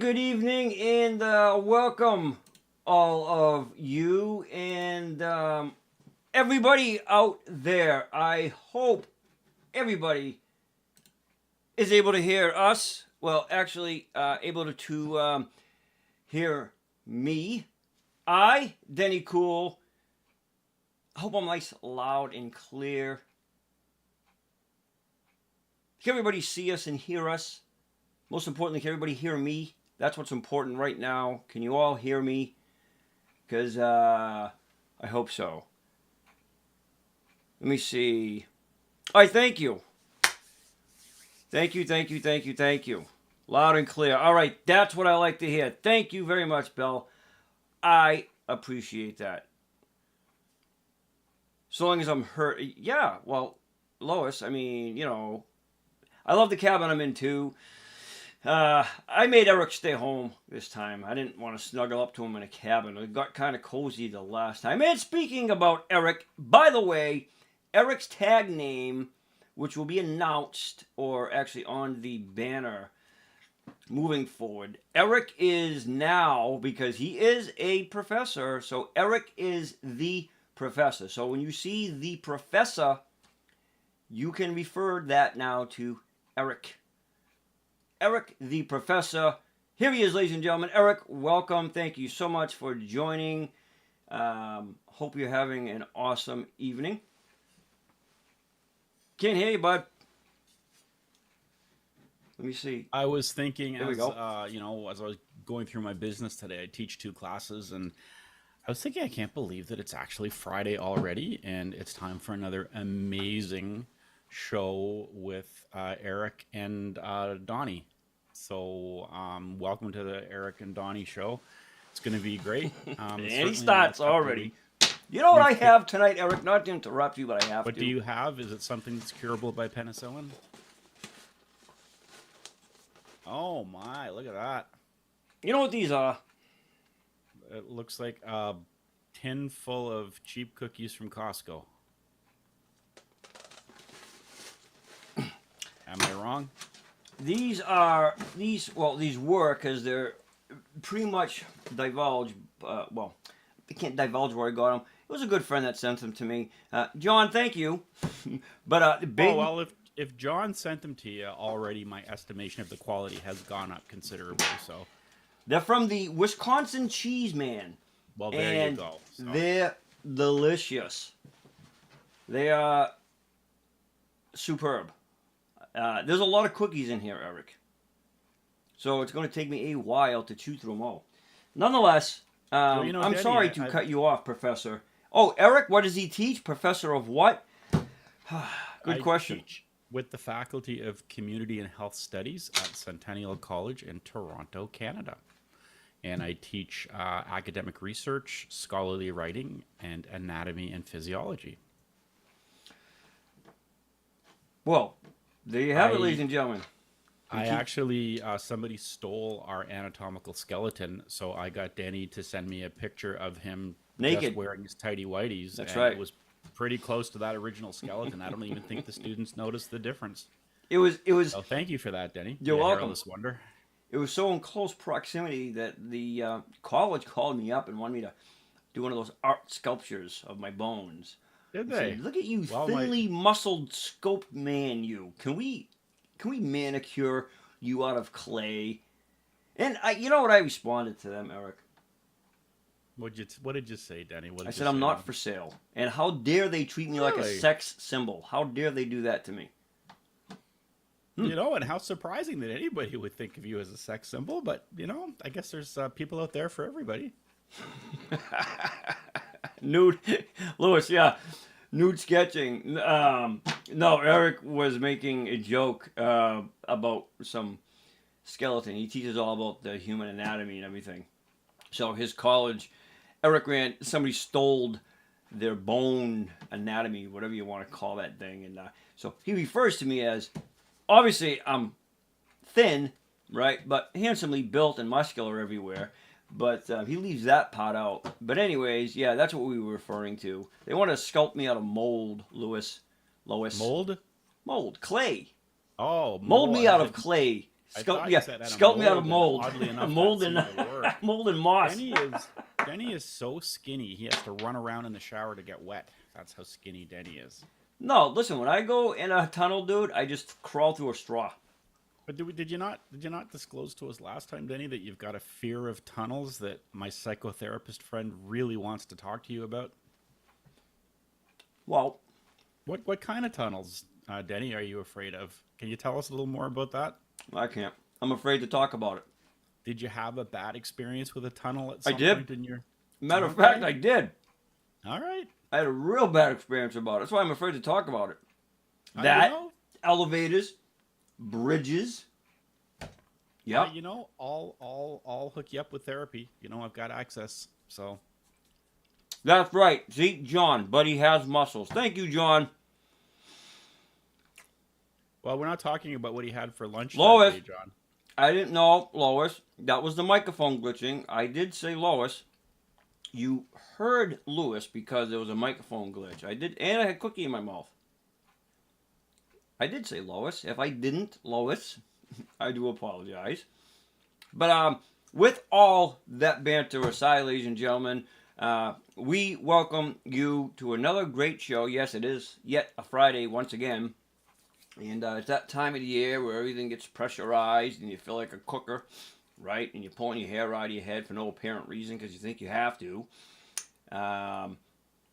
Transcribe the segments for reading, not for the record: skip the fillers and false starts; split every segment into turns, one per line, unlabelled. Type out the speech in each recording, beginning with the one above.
good evening, and welcome all of you and everybody out there. I hope everybody is able to hear us. Well, actually, able to hear me. Denny Cool. I hope I'm nice, loud, and clear. Can everybody see us and hear us? Most importantly, can everybody hear me? That's what's important right now. Can you all hear me? Because I hope so. Let me see. All right, thank you. Thank you. Loud and clear. All right, that's what I like to hear. Thank you very much, Bill. I appreciate that. So long as I'm hurt. Yeah, well, Lois, I mean, you know, I love the cabin I'm in, too. I made Eric stay home this time. I didn't want to snuggle up to him in a cabin. It got kind of cozy the last time. And speaking about Eric, by the way, Eric's tag name, which will be announced, or actually on the banner moving forward, Eric is now, because he is a professor, so Eric is the professor. So when you see the professor, you can refer that now to Eric. Eric, the professor. Here he is, ladies and gentlemen. Eric, welcome. Thank you so much for joining. Hope you're having an awesome evening. Can't hear you, bud. Let me see.
I was thinking,
as
you know, as I was going through my business today, I teach 2 classes, and I was thinking, I can't believe that it's actually Friday already, and it's time for another amazing show with Eric and Donnie. So welcome to the Eric and Donnie show. It's going to be great.
And he starts already. You know what I have tonight, Eric? Not to interrupt you, but I have to.
What do you have? Is it something that's curable by penicillin? Oh my, look at that.
You know what these are?
It looks like a tin full of cheap cookies from Costco. Am I wrong?
These were, because they're pretty much divulged. Well, I can't divulge where I got them. It was a good friend that sent them to me. John, thank you. But big.
Oh, well, if John sent them to you already, my estimation of the quality has gone up considerably. So
they're from the Wisconsin Cheese Man.
Well, there you go.
So. They're delicious. They are superb. There's a lot of cookies in here, Eric. So it's going to take me a while to chew through them all. Nonetheless,
well, you know,
I'm sorry to cut you off, Professor. Oh, Eric, what does he teach? Professor of what? Good question.
I teach with the Faculty of Community and Health Studies at Centennial College in Toronto, Canada. And I teach academic research, scholarly writing, and anatomy and physiology.
Well, there you have it, ladies and gentlemen.
I actually, somebody stole our anatomical skeleton, so I got Denny to send me a picture of him
naked,
just wearing his tighty whities.
That's right.
It was pretty close to that original skeleton. I don't even think the students noticed the difference.
It was.
So thank you for that, Denny.
You're welcome.
Hairless wonder.
It was so in close proximity that the college called me up and wanted me to do one of those art sculptures of my bones.
Did they?
Said, look at you, thinly muscled, scoped man. You can we manicure you out of clay? And you know what I responded to them, Eric?
What did you say, Denny?
I said I'm not for sale. And how dare they treat me like a sex symbol? How dare they do that to me?
You know, and how surprising that anybody would think of you as a sex symbol. But you know, I guess there's people out there for everybody.
Nude, Lewis, yeah. Nude sketching. No, Eric was making a joke about some skeleton. He teaches all about the human anatomy and everything. So his college, somebody stole their bone anatomy, whatever you want to call that thing. And so he refers to me as, obviously I'm thin, right? But handsomely built and muscular everywhere. But he leaves that part out. But anyways, yeah, that's what we were referring to. They want to sculpt me out of mold, Lois.
Mold?
Mold. Clay.
Oh,
mold me out of clay.
I
Sculpt,
thought
yeah,
you said out of
sculpt me out of
mold,
mold.
and oddly enough,
mold
that
and
seemed to work.
mold and moss.
Denny is so skinny. He has to run around in the shower to get wet. That's how skinny Denny is.
No, listen. When I go in a tunnel, dude, I just crawl through a straw.
But did you not disclose to us last time, Denny, that you've got a fear of tunnels that my psychotherapist friend really wants to talk to you about?
Well,
What kind of tunnels, Denny, are you afraid of? Can you tell us a little more about that?
I can't. I'm afraid to talk about it.
Did you have a bad experience with a tunnel at some
did.
point in your...
Matter of fact, I did.
All right.
I had a real bad experience about it. That's why I'm afraid to talk about it.
I
That,
know.
elevators, bridges. Yeah.
You know, I'll hook you up with therapy. You know, I've got access. So
That's right. See, John, buddy has muscles. Thank you, John.
well, we're not talking about what he had for lunch
Lois.
that day, John.
I didn't know, Lois. That was the microphone glitching. I did say Lois. You heard Lewis because there was a microphone glitch. I did, and I had cookie in my mouth. I did say Lois. If I didn't, Lois, I do apologize. But with all that banter aside, ladies and gentlemen, we welcome you to another great show. Yes, it is yet a Friday once again. And it's that time of the year where everything gets pressurized and you feel like a cooker, right? And you're pulling your hair out of your head for no apparent reason because you think you have to.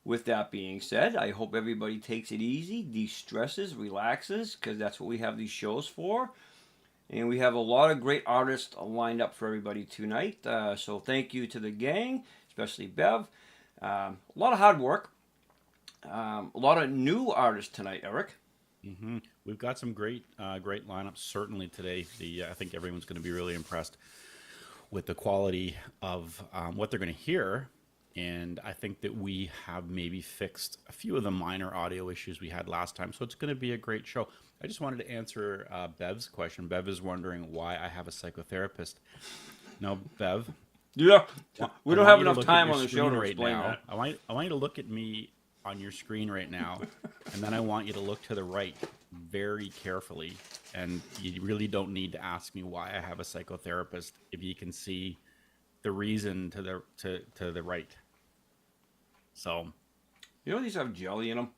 With that being said, I hope everybody takes it easy, de-stresses, relaxes, because that's what we have these shows for. And we have a lot of great artists lined up for everybody tonight. So thank you to the gang, especially Bev. A lot of hard work. A lot of new artists tonight, Eric.
Mm-hmm. We've got some great lineups certainly today. I think everyone's going to be really impressed with the quality of what they're going to hear. And I think that we have maybe fixed a few of the minor audio issues we had last time. So it's going to be a great show. I just wanted to answer Bev's question. Bev is wondering why I have a psychotherapist. Now, Bev.
Yeah, we don't have enough time on the show to
right
explain
now.
that.
I want you to look at me on your screen right now, and then I want you to look to the right very carefully. And you really don't need to ask me why I have a psychotherapist if you can see the reason to the right. So,
You know these have jelly in them?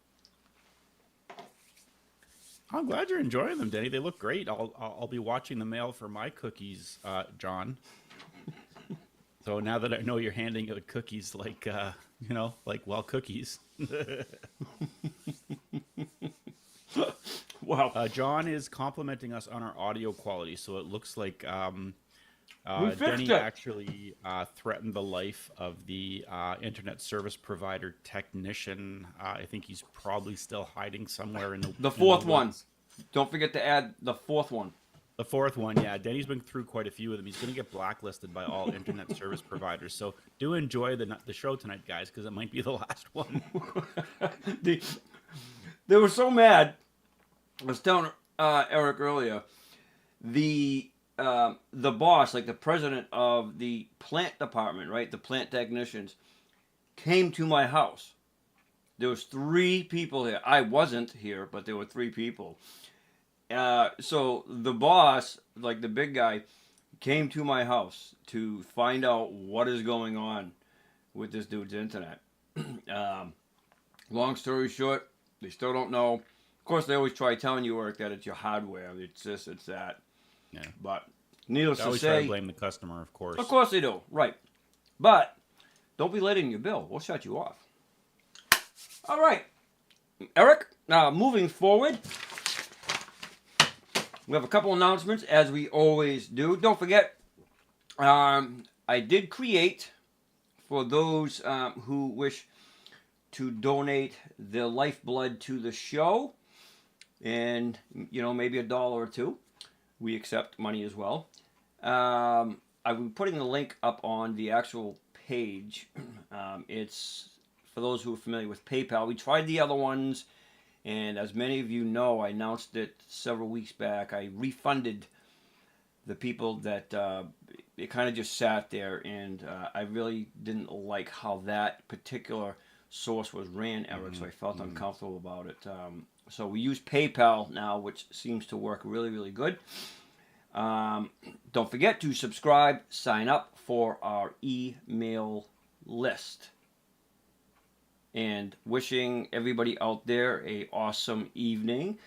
I'm glad you're enjoying them, Denny. They look great. I'll be watching the mail for my cookies, John. So now that I know you're handing out cookies like cookies.
Wow.
John is complimenting us on our audio quality, so it looks like
We fixed
Denny
it.
actually threatened the life of the internet service provider technician. I think he's probably still hiding somewhere in
The fourth
in the
one.
woods.
Don't forget to add the fourth one.
The fourth one, yeah. Denny's been through quite a few of them. He's going to get blacklisted by all internet service providers. So do enjoy the show tonight, guys, because it might be the last one.
They were so mad. I was telling Eric earlier. The boss, like the president of the plant department, right? The plant technicians came to my house. There was 3 people here. I wasn't here, but there were 3 people. So the boss, like the big guy, came to my house to find out what is going on with this dude's internet. Long story short, they still don't know. Of course, they always try telling you, Eric, that it's your hardware. It's this, it's that.
Yeah.
But needless
I
to
always try to
say,
blame the customer, of course.
of course they do, right? But don't be late in your bill. We'll shut you off. All right, Eric. Moving forward, we have a couple announcements as we always do. Don't forget, I did create for those who wish to donate their lifeblood to the show, and maybe $1 or $2. We accept money as well. I will be putting the link up on the actual page. It's for those who are familiar with PayPal. We tried the other ones, and as many of you know, I announced it several weeks back. I refunded the people that it kind of just sat there, and I really didn't like how that particular source was ran, Eric, so I felt uncomfortable about it. So we use PayPal now, which seems to work really, really good. Don't forget to subscribe, sign up for our email list. And wishing everybody out there a awesome evening.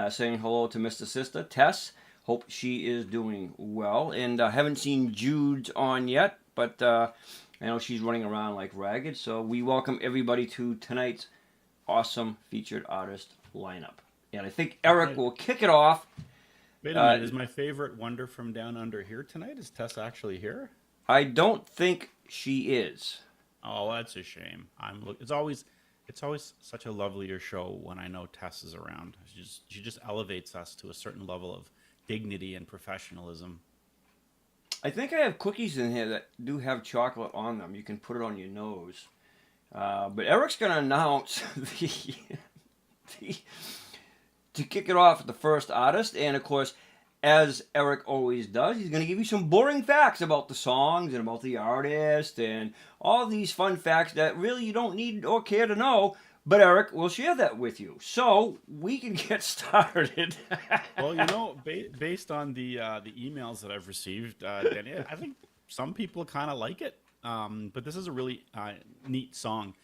Saying hello to Mr. Sister, Tess. Hope she is doing well. And I haven't seen Jude on yet, but I know she's running around like ragged. So we welcome everybody to tonight's awesome featured artist lineup. And I think Eric will kick it off.
Wait a minute, is my favorite wonder from down under here tonight? Is Tess actually here?
I don't think she is.
Oh, that's a shame. It's always such a lovelier show when I know Tess is around. She just elevates us to a certain level of dignity and professionalism.
I think I have cookies in here that do have chocolate on them. You can put it on your nose. But Eric's going to announce to kick it off with the first artist. And of course, as Eric always does, he's going to give you some boring facts about the songs and about the artist and all these fun facts that really you don't need or care to know. But Eric will share that with you. So we can get started.
Well, you know, based on the emails that I've received, Denny, I think some people kind of like it. But this is a really neat song.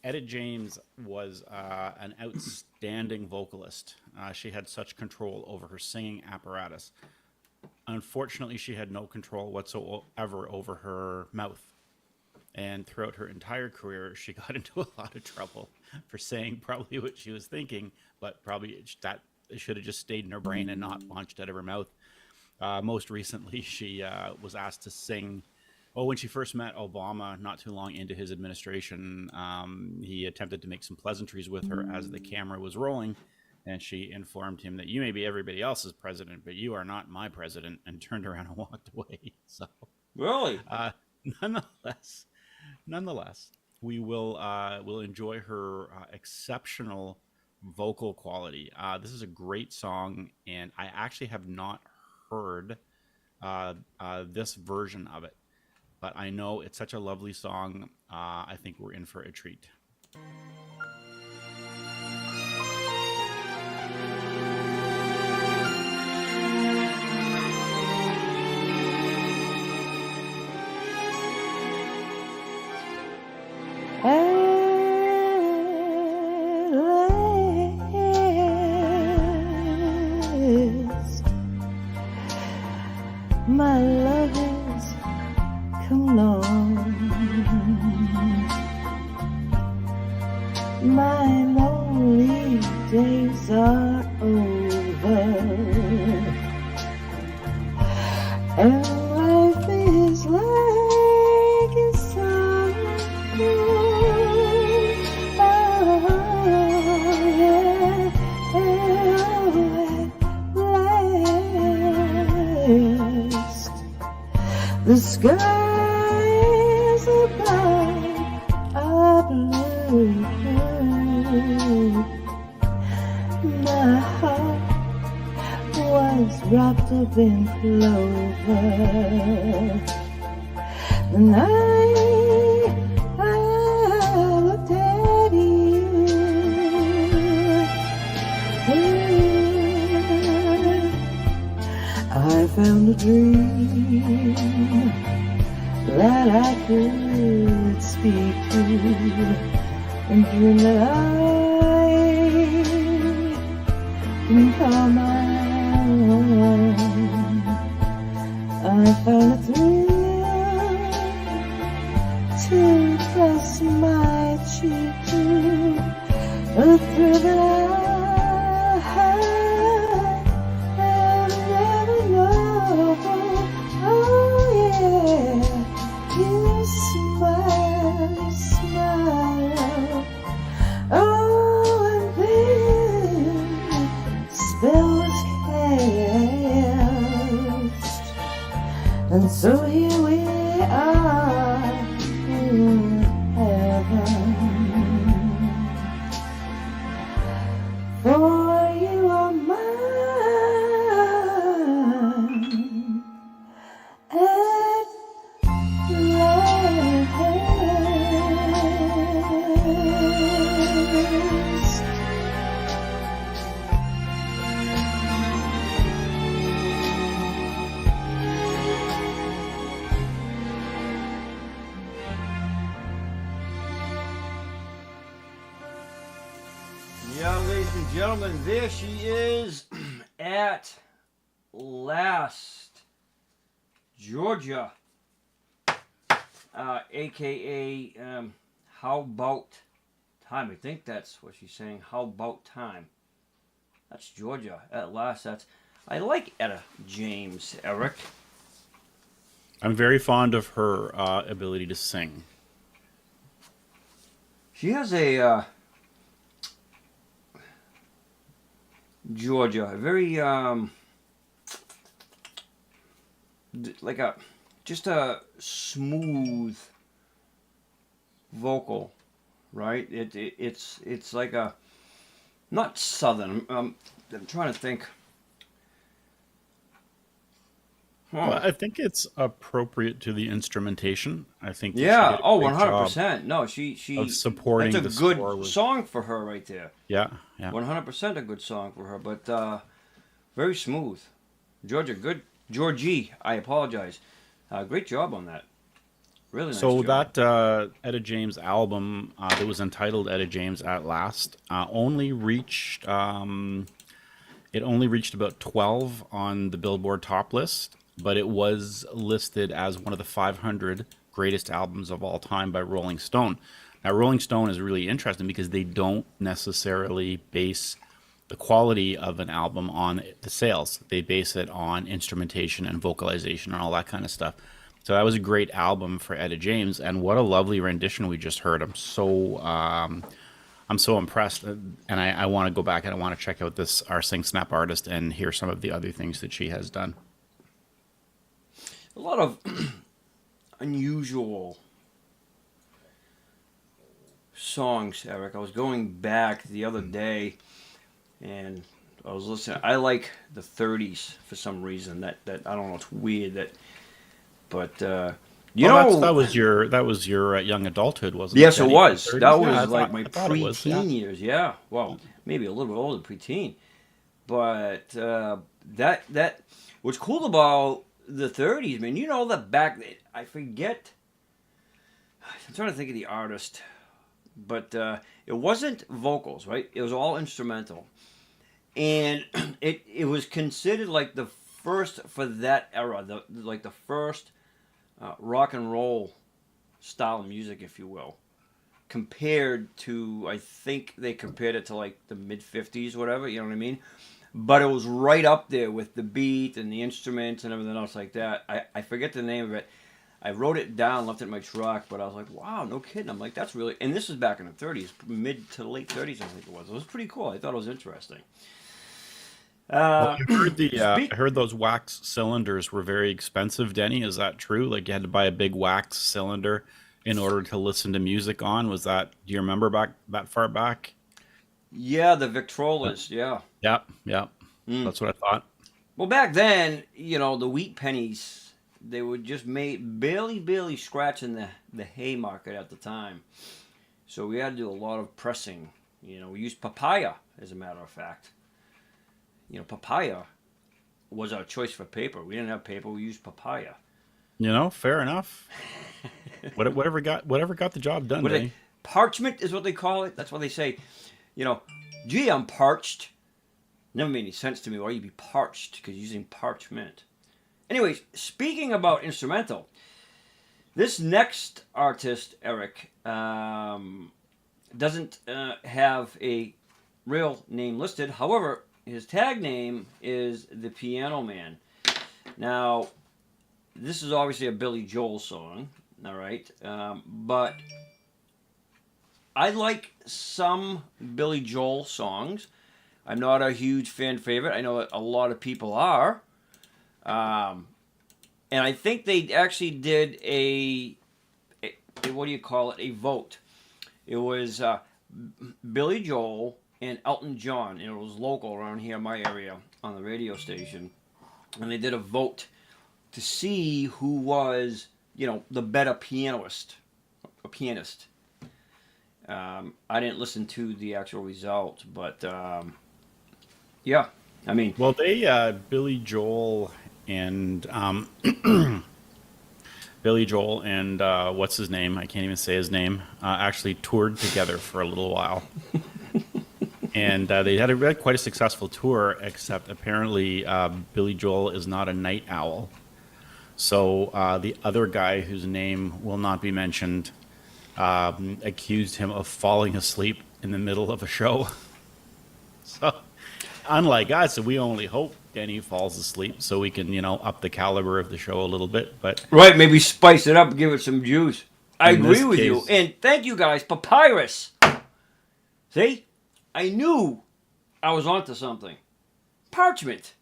Etta James was an outstanding vocalist. She had such control over her singing apparatus. Unfortunately, she had no control whatsoever over her mouth. And throughout her entire career, she got into a lot of trouble for saying probably what she was thinking, but probably that should have just stayed in her brain and not launched out of her mouth. Most recently, she was asked to sing. Oh, when she first met Obama, not too long into his administration, he attempted to make some pleasantries with her as the camera was rolling, and she informed him that you may be everybody else's president, but you are not my president, and turned around and walked away. So,
Really?
Nonetheless, we will enjoy her exceptional vocal quality. This is a great song, and I actually have not heard this version of it. But I know it's such a lovely song. I think we're in for a treat.
My love has come along. My lonely days are over, and life is like a song. The skies above are blue. My heart was wrapped up in clover. The night I looked at you, I found a dream that I could speak to, and dream that I can call my own. I found a thrill to press my cheek to, a thrill that and so here we are in heaven, for you are mine at last.
ladies and gentlemen, there she is at last. Georgia, aka How About Time. I think that's what she's saying. How About Time. That's Georgia at last. I like Etta James, Eric.
I'm very fond of her ability to sing.
She has a Georgia, a very like just a smooth vocal, right? It's like a not southern. I'm trying to think.
Well, I think it's appropriate to the instrumentation. I think that she
Yeah.
did a
Oh,
great
100%. No, she
of supporting
that's a
the
good
score with-
song for her right there.
Yeah, yeah.
100% a good song for her, but very smooth. Georgia, good. Georgie, I apologize. Great job on that. Really nice
So
job.
that Etta James album that was entitled Etta James at Last only reached it only reached about 12 on the Billboard top list, but it was listed as one of the 500 greatest albums of all time by Rolling Stone. Now, Rolling Stone is really interesting because they don't necessarily base the quality of an album on the sales. They base it on instrumentation and vocalization and all that kind of stuff. So that was a great album for Etta James, and what a lovely rendition we just heard. I'm so impressed, and I want to go back and I want to check out our Singsnap artist and hear some of the other things that she has done.
A lot of unusual songs, Eric. I was going back the other day, and I was listening. I like the 30s for some reason. That I don't know. It's weird that, but you know
that was your young adulthood, wasn't it?
yes, it
Denny?
was.
30s?
That
Yeah,
was
I
like
thought-
my
I thought it was,
preteen years. Yeah. Well, maybe a little bit older preteen, but that what's cool about the 30s, man. You know that back. I forget. I'm trying to think of the artist, but it wasn't vocals, right? It was all instrumental, and it was considered like the first for that era, the first rock and roll style of music, if you will, compared to, I think they compared it to like the mid 50s, whatever. You know what I mean? But it was right up there with the beat and the instruments and everything else like that. I forget the name of it. I wrote it down, left it in my truck, but I was like, wow, no kidding. I'm like, that's really... And this was back in the 30s, mid to late 30s, I think it was. It was pretty cool. I thought it was interesting.
Well, I heard those wax cylinders were very expensive, Denny. Is that true? Like you had to buy a big wax cylinder in order to listen to music on? Was that... Do you remember back that far back?
Yeah, the Victrolas, yeah.
Yep. That's what I thought.
Well, back then, you know, the wheat pennies... They were just barely scratching the hay market at the time. So we had to do a lot of pressing. You know, we used papaya, as a matter of fact. You know, papaya was our choice for paper. We didn't have paper, we used papaya.
You know, fair enough. whatever got the job done, Denny.
Parchment is what they call it. That's what they say. You know, gee, I'm parched. Never made any sense to me why you'd be parched, because you're using parchment. Anyways, speaking about instrumental, this next artist, Eric, doesn't have a real name listed. However, his tag name is The Piano Man. Now, this is obviously a Billy Joel song, all right? But I like some Billy Joel songs. I'm not a huge fan favorite. I know that a lot of people are. And I think they actually did a what do you call it? A vote. It was Billy Joel and Elton John, and it was local around here in my area on the radio station. And they did a vote to see who was, you know, the better pianist. I didn't listen to the actual result, but yeah, I mean,
well, Billy Joel and what's his name? I can't even say his name. Actually toured together for a little while. And they had quite a successful tour, except apparently Billy Joel is not a night owl. So the other guy, whose name will not be mentioned, accused him of falling asleep in the middle of a show. So unlike us, we only hope Denny falls asleep so we can, up the caliber of the show a little bit. But
right, maybe spice it up and give it some juice. I
In
agree
this
with you.
case-
And thank you guys. Papyrus. See? I knew I was onto something. Parchment.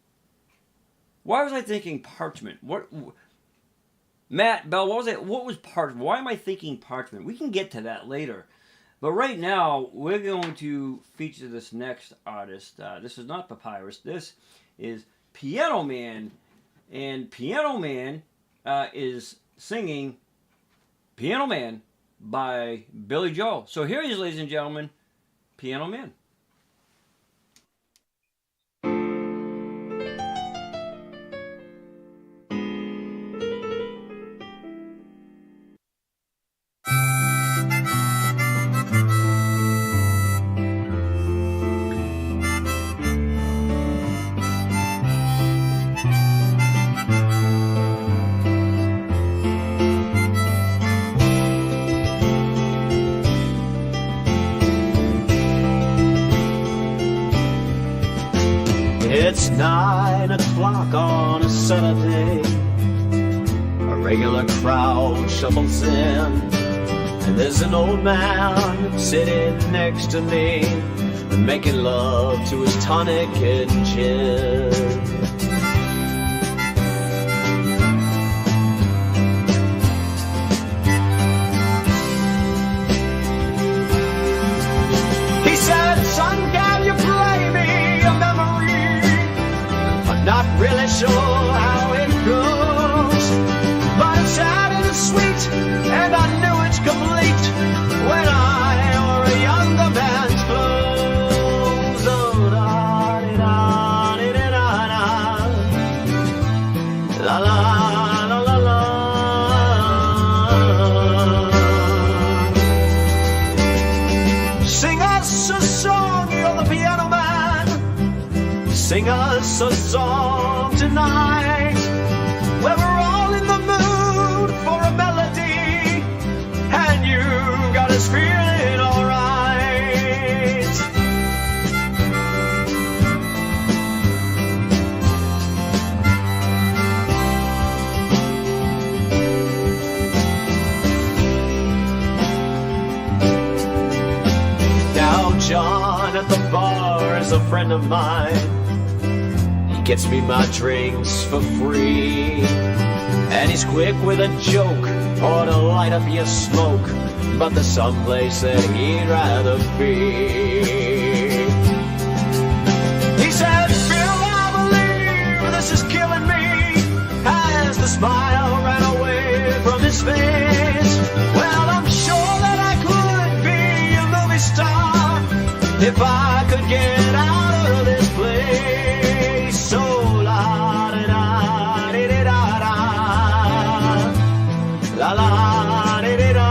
Why was I thinking parchment? What? Matt, Bell, what was it? What was parchment? Why am I thinking parchment? We can get to that later. But right now, we're going to feature this next artist. This is not Papyrus. This is Piano Man. And Piano Man is singing Piano Man by Billy Joel. So here he is, ladies and gentlemen, Piano Man.
It's 9 o'clock on a Saturday. A regular crowd shuffles in, and there's an old man sitting next to me, making love to his tonic and gin. He said, "Son, can you play me a memory? I'm not really sure how it goes, but it's sad and it's sweet, and I knew it's complete when I wore a younger man's clothes." Oh, da-di-da-di-da-da, la la la la la. Sing us a song, you're the piano man. Sing us a song tonight, where we're all in the mood for a melody, and you got us feeling alright. Now John at the bar is a friend of mine. Gets me my drinks for free, and he's quick with a joke or to light up your smoke, but there's someplace that he'd rather be. He said, "Phil, I believe this is killing me," as the smile ran away from his face. "Well, I'm sure that I could be a movie star if I could get out of this place. So la da da di di da da, la la di di da."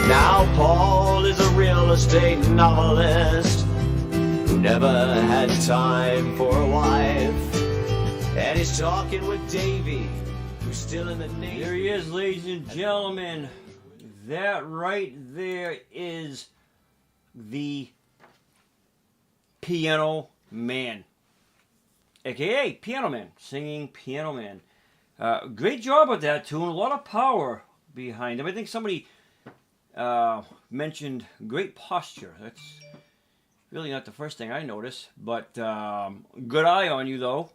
Now Paul is a real estate novelist who never had time for a wife, and he's talking with Davey, who's still in the Navy.
There he is, ladies and gentlemen. That right there is the Piano Man, aka Piano Man, singing Piano Man. Great job with that tune. A lot of power behind him. I think somebody mentioned great posture. That's really not the first thing I noticed, but good eye on you though.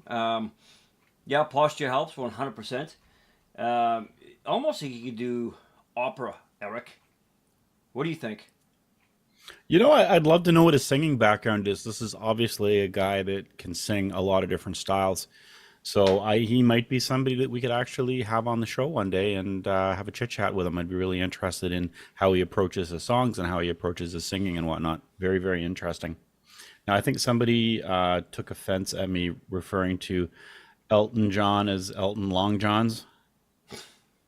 Yeah, posture helps 100%. Almost like you could do opera, Eric. What do you think?
I'd love to know what his singing background is. This is obviously a guy that can sing a lot of different styles. So he might be somebody that we could actually have on the show one day and have a chit chat with him. I'd be really interested in how he approaches his songs and how he approaches his singing and whatnot. Very, very interesting. Now, I think somebody took offense at me referring to Elton John as Elton Long Johns.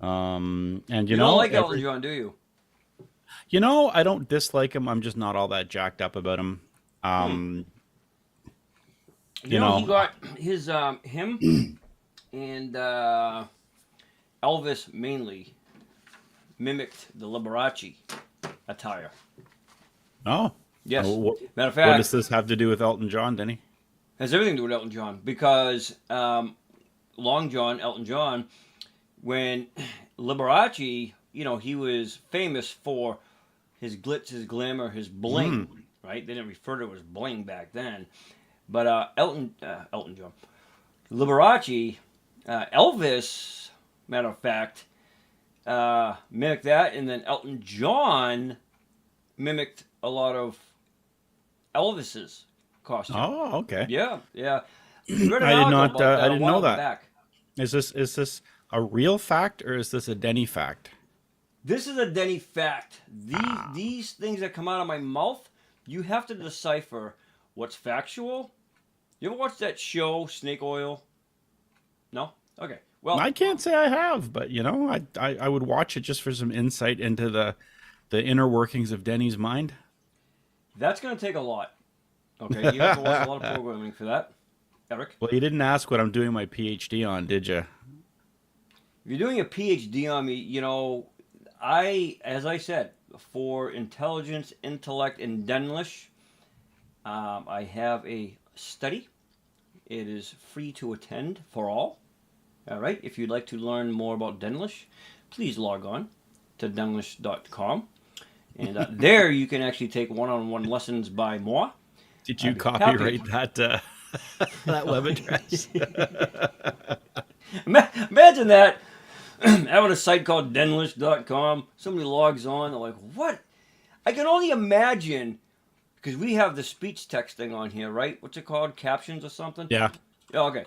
And
You don't like Elton John, do you?
You know, I don't dislike him. I'm just not all that jacked up about him.
You know, he got his him and Elvis mainly mimicked the Liberace attire.
Oh.
Yes.
What
Matter of fact,
does this have to do with Elton John, Denny?
has everything to do with Elton John because Long John, Elton John, when Liberace, you know, he was famous for his glitz, his glamour, his bling, right? They didn't refer to it as bling back then. But Elton John, Liberace, Elvis, matter of fact, mimicked that, and then Elton John mimicked a lot of Elvis's costume.
Oh, okay.
Yeah.
I didn't know that.
Back.
Is this a real fact or is this a Denny fact?
This is a Denny fact. These things that come out of my mouth, you have to decipher what's factual. You ever watch that show, Snake Oil? No? Okay. Well,
I can't say I have, but you know, I would watch it just for some insight into the inner workings of Denny's mind.
that's going to take a lot. Okay, you have to watch a lot of programming for that, Eric.
Well, you didn't ask what I'm doing my PhD on, did you?
If you're doing a PhD on me, you know, as I said, for intelligence, intellect, and Denlish, I have a study. It is free to attend for all. All right, if you'd like to learn more about Denlish, please log on to denlish.com. And there you can actually take one-on-one lessons by moi.
Did you copyright that that web address?
Imagine that. Having a site called denlish.com. Somebody logs on. They're like, what? I can only imagine, because we have the speech texting on here, right? What's it called? Captions or something?
Yeah.
Yeah, okay.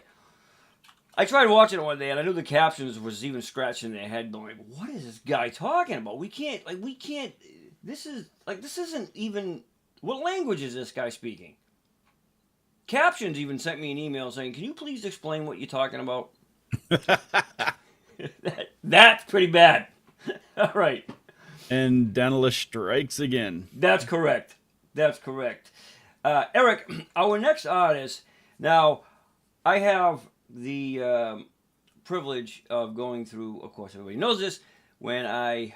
I tried watching it one day, and I knew the captions was even scratching their head, going, what is this guy talking about? We can't, this isn't even, what language is this guy speaking? Captions even sent me an email saying, can you please explain what you're talking about? That's pretty bad. All right.
And Denlish strikes again.
That's correct. Eric, our next artist, now, I have the privilege of going through, of course, everybody knows this, when I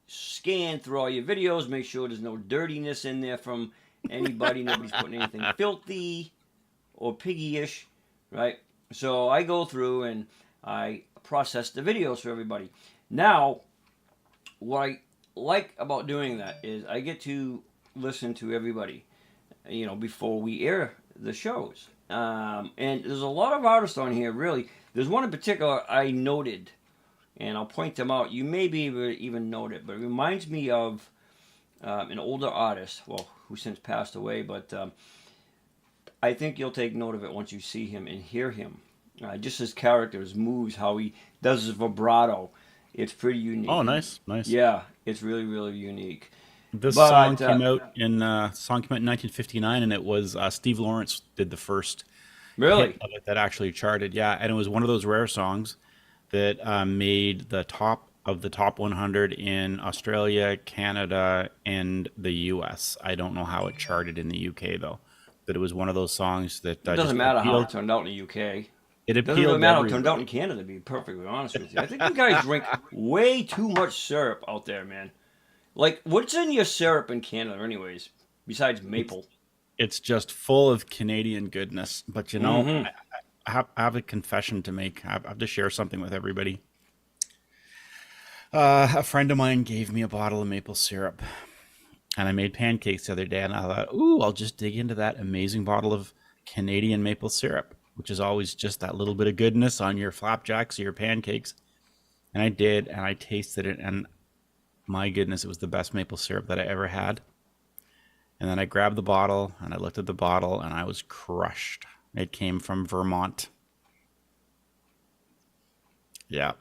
scan through all your videos, make sure there's no dirtiness in there from anybody, nobody's putting anything filthy or piggy-ish, right? So I go through and I process the videos for everybody. Now, what I like about doing that is I get to listen to everybody, you know, before we air the shows. And there's a lot of artists on here, really. There's one in particular I noted, and I'll point them out. You may be able to even note it, but it reminds me of an older artist, well, who since passed away, but I think you'll take note of it once you see him and hear him. Just his character, his moves, how he does his vibrato. It's pretty unique.
Oh, nice.
Yeah, it's really, really unique.
This song came out in 1959, and it was Steve Lawrence did the first
Really?
hit of it that actually charted. Yeah, and it was one of those rare songs that made the top of the top 100 in Australia, Canada, and the U.S. I don't know how it charted in the U.K. though, but it was one of those songs that
It doesn't matter how it turned out in the UK.
It
It doesn't really
appealed
matter how it
everywhere.
turned out in Canada, to be perfectly honest with you. I think you guys drink way too much syrup out there, man. Like, what's in your syrup in Canada anyways, besides maple?
It's just full of Canadian goodness. But you know, I have a confession to make. I have to share something with everybody. A friend of mine gave me a bottle of maple syrup, and I made pancakes the other day, and I thought, ooh, I'll just dig into that amazing bottle of Canadian maple syrup, which is always just that little bit of goodness on your flapjacks or your pancakes. And I did, and I tasted it, and my goodness, it was the best maple syrup that I ever had. And then I grabbed the bottle, and I looked at the bottle, and I was crushed. It came from Vermont. Yeah.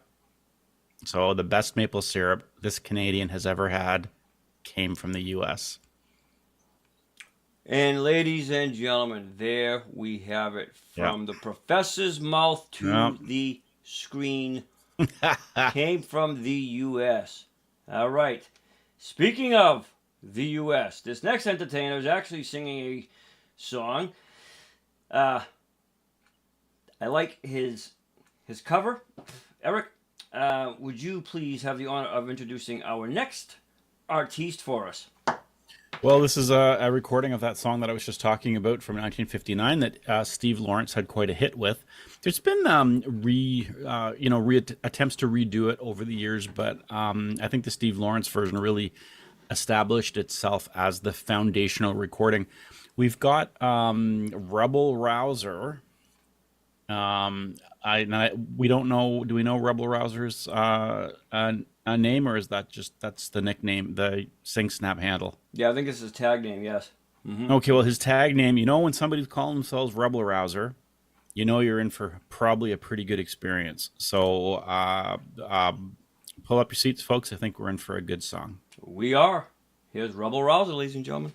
So the best maple syrup this Canadian has ever had came from the U.S.
And ladies and gentlemen, there we have it. From the professor's mouth to the screen. Came from the U.S. All right. Speaking of the U.S., this next entertainer is actually singing a song. I like his cover. Eric, would you please have the honor of introducing our next artiste for us?
Well, this is a recording of that song that I was just talking about from 1959 that Steve Lawrence had quite a hit with. There's been attempts to redo it over the years, but I think the Steve Lawrence version really established itself as the foundational recording. We've got Rebel Rouser. We don't know. Do we know Rebel Rouser's a name, or is that's the nickname, the Singsnap handle?
Yeah, I think this is tag name. Yes. Mm-hmm.
Okay, well, his tag name. You know, when somebody's calling themselves Rebel Rouser, you know you're in for probably a pretty good experience. So pull up your seats, folks. I think we're in for a good song.
We are. Here's Rebel Rouser, ladies and gentlemen.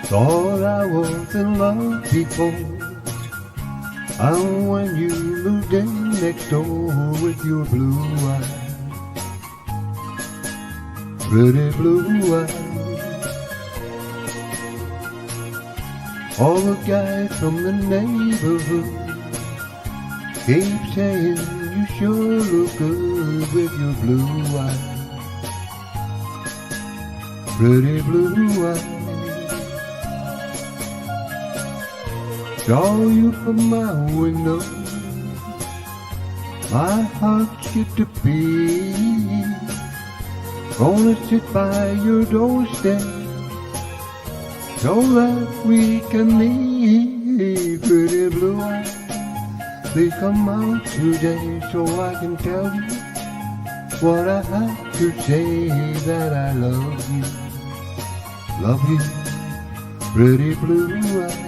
Thought I was in love before, and when you moved in next door with your blue eyes, pretty blue eyes. All the guys from the neighborhood keep saying you sure look good with your blue eyes, pretty blue eyes. Saw you from my window, my heart skipped a beat. Gonna sit by your doorstep so that we can meet, pretty blue eyes. Please come out today so I can tell you what I have to say, that I love you, pretty blue eyes.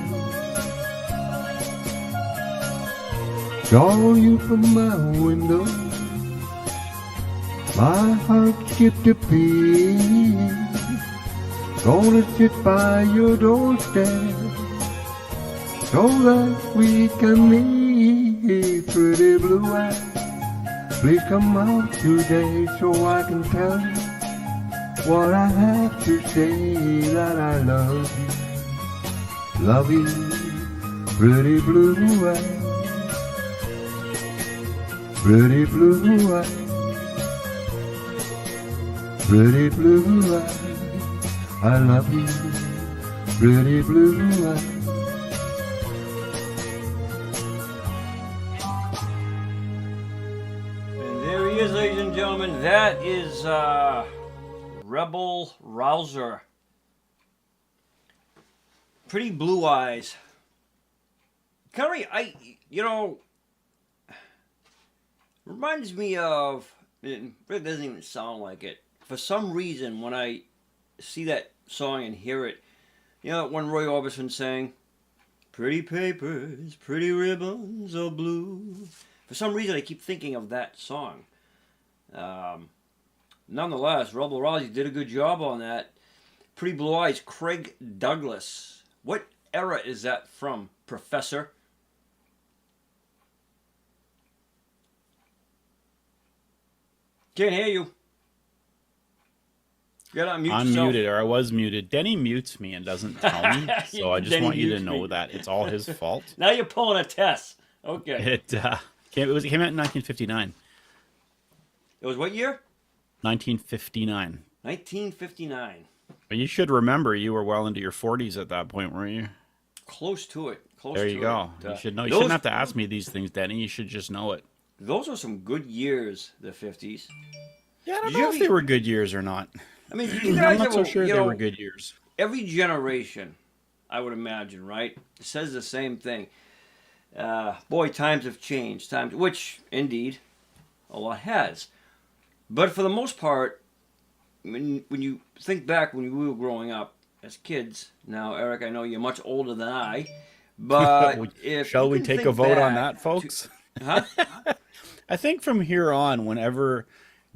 Saw you from my window, my heart skipped a beat. Gonna sit by your doorstep so that we can meet, pretty blue eyes. Please come out today so I can tell you what I have to say, that I love you, pretty blue eyes. Pretty blue eyes, pretty blue eyes, I love you, pretty blue eyes.
And there he is, ladies and gentlemen. That is Rebel Rouser. Pretty blue eyes. Curry, reminds me of, it really doesn't even sound like it. For some reason, when I see that song and hear it, you know that one Roy Orbison sang, pretty papers, pretty ribbons of blue. For some reason, I keep thinking of that song. Nonetheless, Rebel Rouser did a good job on that. Pretty Blue Eyes, Craig Douglas. What era is that from, Professor? Can't hear you. You gotta unmute
I'm
yourself.
muted, or I was muted. Denny mutes me and doesn't tell me, so I just
Denny
want you to
mutes
know
me.
that it's all his fault.
Now you're pulling a Tess. Okay.
It came out in 1959.
It was what year?
1959.
1959.
But you should remember you were well into your 40s at that point, weren't you?
Close to it. Close
There
to
you go.
it.
You should know. You shouldn't have to ask me these things, Denny. You should just know it.
Those were some good years, the 50s.
Yeah, I don't
Did you
know if
ever-
they were good years or not.
I mean, you guys
I'm not so
ever,
sure
you
they
know,
were good years.
every generation, I would imagine, right, says the same thing. Boy, times have changed. Which, indeed, a lot has. But for the most part, when you think back when we were growing up as kids, now, Eric, I know you're much older than I, but if
Shall
you
we
can
take
think
a vote on
back
that, folks?
Huh?
I think from here on, whenever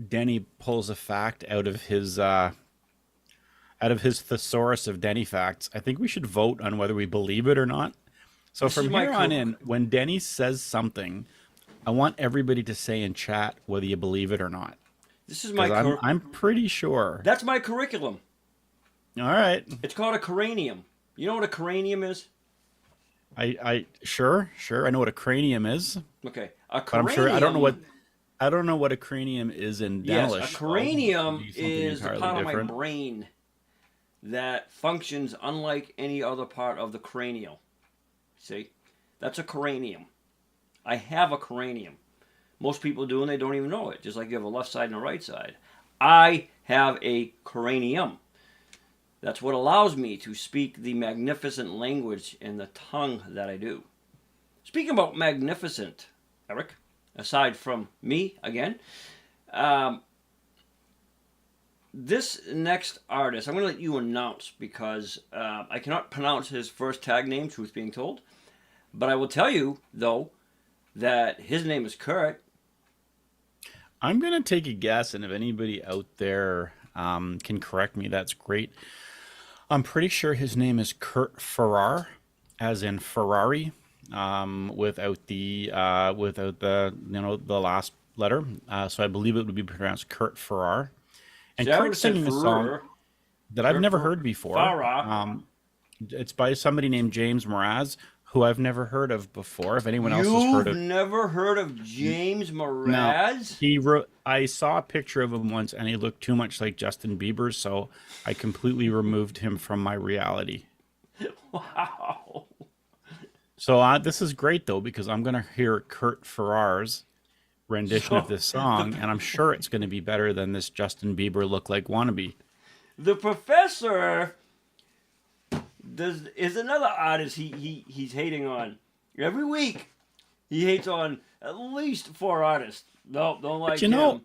Denny pulls a fact out of his out of his thesaurus of Denny facts, I think we should vote on whether we believe it or not. So
This
from
is my
here on in, when Denny says something, I want everybody to say in chat whether you believe it or not.
This is my.
'Cause I'm pretty sure.
That's my curriculum.
All right.
It's called a cranium. You know what a cranium is?
Sure. I know what a cranium is,
Okay, a
but
cranium.
I'm sure I don't know what a cranium is in
Yes,
dentalish.
a cranium
It'd be something
is the
entirely
part of my
different.
brain that functions unlike any other part of the cranial. See, that's a cranium. I have a cranium. Most people do, and they don't even know it. Just like you have a left side and a right side. I have a cranium. That's what allows me to speak the magnificent language in the tongue that I do. Speaking about magnificent, Eric, aside from me again, this next artist, I'm going to let you announce because I cannot pronounce his first tag name, truth being told. But I will tell you, though, that his name is Kurt.
I'm going to take a guess, and if anybody out there can correct me, that's great. I'm pretty sure his name is Kurt Farrar, as in Ferrari, without the the last letter. So I believe it would be pronounced Kurt Farrar. And
See, I would've
Kurt's
said
singing a
Farrar.
song that I've
Kurt
never heard before.
Farrar.
It's by somebody named James Mraz, who I've never heard of before. If anyone else has heard
You've
of,
never heard of James Mraz?
I saw a picture of him once, and he looked too much like Justin Bieber, so I completely removed him from my reality.
Wow.
So this is great, though, because I'm going to hear Kurt Farrar's rendition of this song, and I'm sure it's going to be better than this Justin Bieber look like wannabe.
The Professor is another artist he's hating on. Every week, he hates on at least 4 artists. No, don't like
But you
him.
know,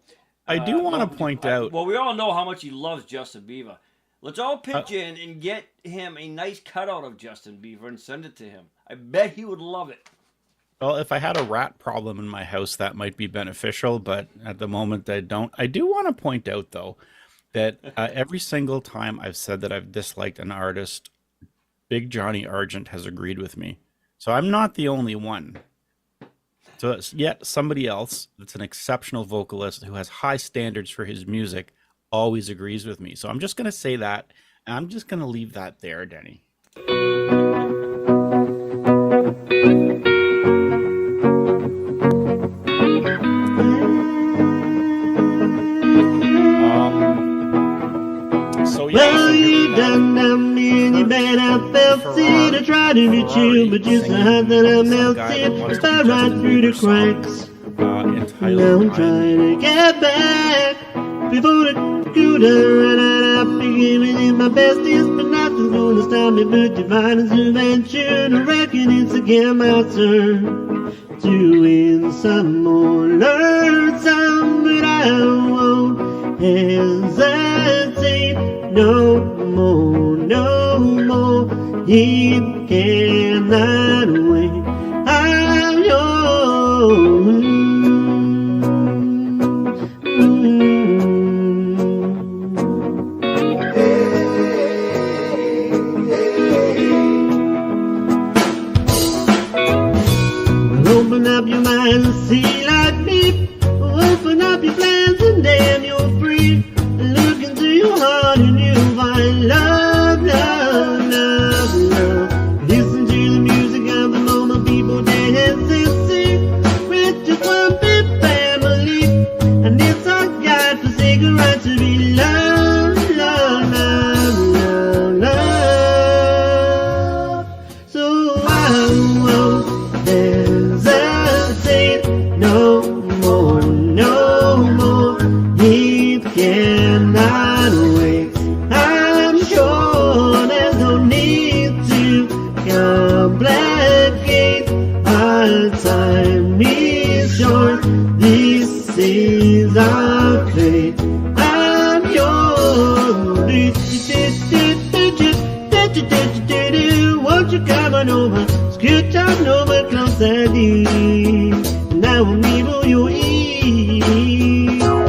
I do want to point out...
Well, we all know how much he loves Justin Bieber. Let's all pitch in and get him a nice cutout of Justin Bieber and send it to him. I bet he would love it.
Well, if I had a rat problem in my house, that might be beneficial, but at the moment I don't. I do want to point out, though, that every single time I've said that I've disliked an artist, Big Johnny Argent has agreed with me. So I'm not the only one. So it's yet somebody else that's an exceptional vocalist who has high standards for his music always agrees with me. So I'm just going to say that, and I'm just going to leave that there, Denny.
Well, you done me and you bet I felt it. I tried to reach you, but you said that I melted. Fell right through the cracks. Now I'm trying to get back before the computer ran out. I've been giving it my bestest, but nothing's gonna stop me but divine intervention. I reckon it's again my turn to win some more, learn some, but I won't hesitate no more, no more. He cannot wait. I'm yours. Open up your mind and see like me. Open up your plans and damn you're free. Look into your heart and you'll find love, love, love, love. Listen to the music of the moment, people dance and sing. With just one big family, and it's our God forsaken right to be loved, love, love, love, love. So I won't hesitate no more, no more. He cannot wait. I'm sure there's no need to complicate. Our time is short. This is our fate. I'm yours. Won't you come on over? Scoot on over closer, dear. Now I'm evil you eat.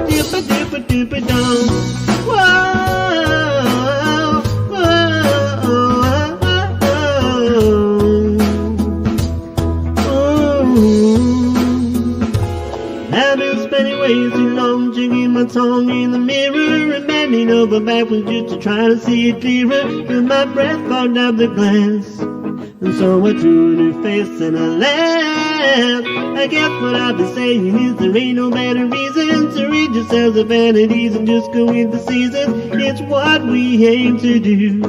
Dipper, dipper, dipper, down. Whoa. mirror and bending over backwards just to try to see it clearer. With my breath fogged up the glass. And so I drew in her face and I laughed. I guess what I've been saying is there ain't no better reason to rid yourselves of vanities and just go with the seasons. It's what we aim to do.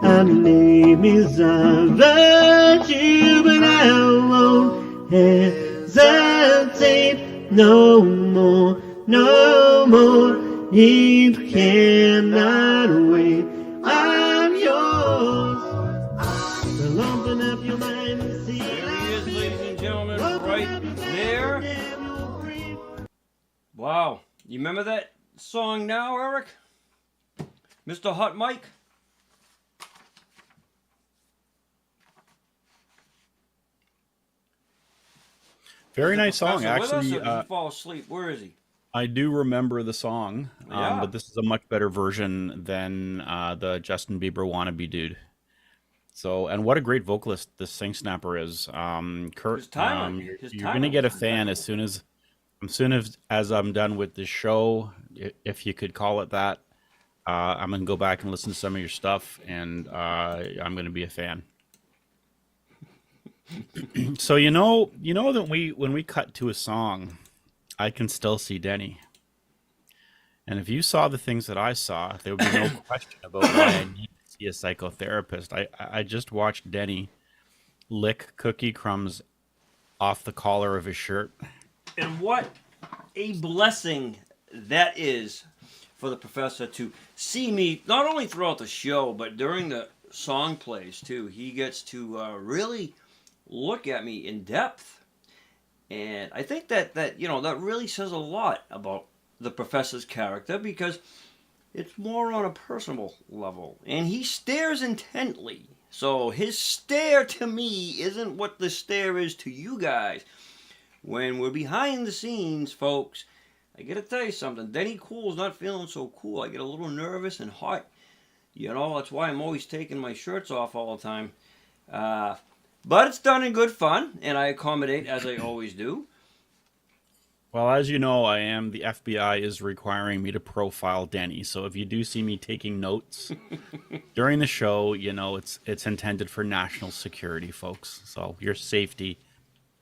Our name is our virtue, but I won't hesitate no more, no more. It cannot wait. I'm yours. Well, open up your mind and see.
There he is, ladies and gentlemen, right there. Wow. You remember that song now, Eric? Mr. Hot Mike?
Very nice song,
Professor with us,
actually.
or did he fall asleep? Where is he?
I do remember the song,
Yeah.
but this is a much better version than the Justin Bieber wannabe dude. So, and what a great vocalist this Singsnapper is. Kurt,
His timing.
you're gonna get a fan as soon as I'm done with this show, if you could call it that. I'm gonna go back and listen to some of your stuff, and I'm gonna be a fan. So you know that when we cut to a song, I can still see Denny. And if you saw the things that I saw, there would be no question about why I need to see a psychotherapist. I just watched Denny lick cookie crumbs off the collar of his shirt.
And what a blessing that is for the professor to see me, not only throughout the show, but during the song plays too. He gets to really look at me in depth. And I think that really says a lot about the professor's character, because it's more on a personal level. And he stares intently. So his stare to me isn't what the stare is to you guys. When we're behind the scenes, folks, I gotta tell you something. Denny Cool's not feeling so cool. I get a little nervous and hot. That's why I'm always taking my shirts off all the time. But it's done in good fun, and I accommodate as I always do.
Well, as you know, the FBI is requiring me to profile Denny. So if you do see me taking notes during the show, it's intended for national security, folks. So your safety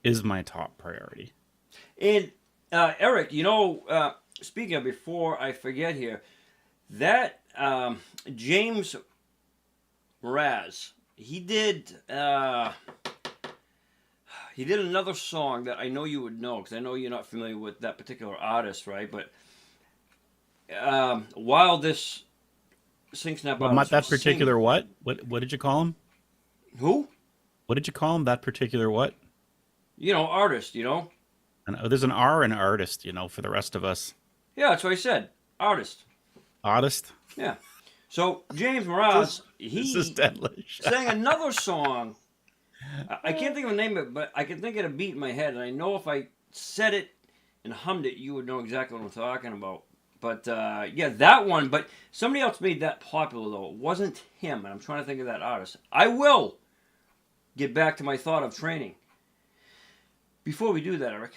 is my top priority.
And Eric, speaking of, before I forget here, that James Mraz, he did another song that I know you would know, because I know you're not familiar with that particular artist, right? But while this Singsnap artist
That
was
particular
singing,
what did you call him?
who?
What did you call him? That particular what?
Artist,
And there's an R in artist, for the rest of us.
Yeah, that's what I said. Artist.
Artist?
Yeah. So James Mraz,
This is deadly.
sang another song. I can't think of a name of it, but I can think of a beat in my head, and I know if I said it and hummed it, you would know exactly what I'm talking about. But that one. But somebody else made that popular, though. It wasn't him, and I'm trying to think of that artist. I will get back to my thought of training. Before we do that, Eric,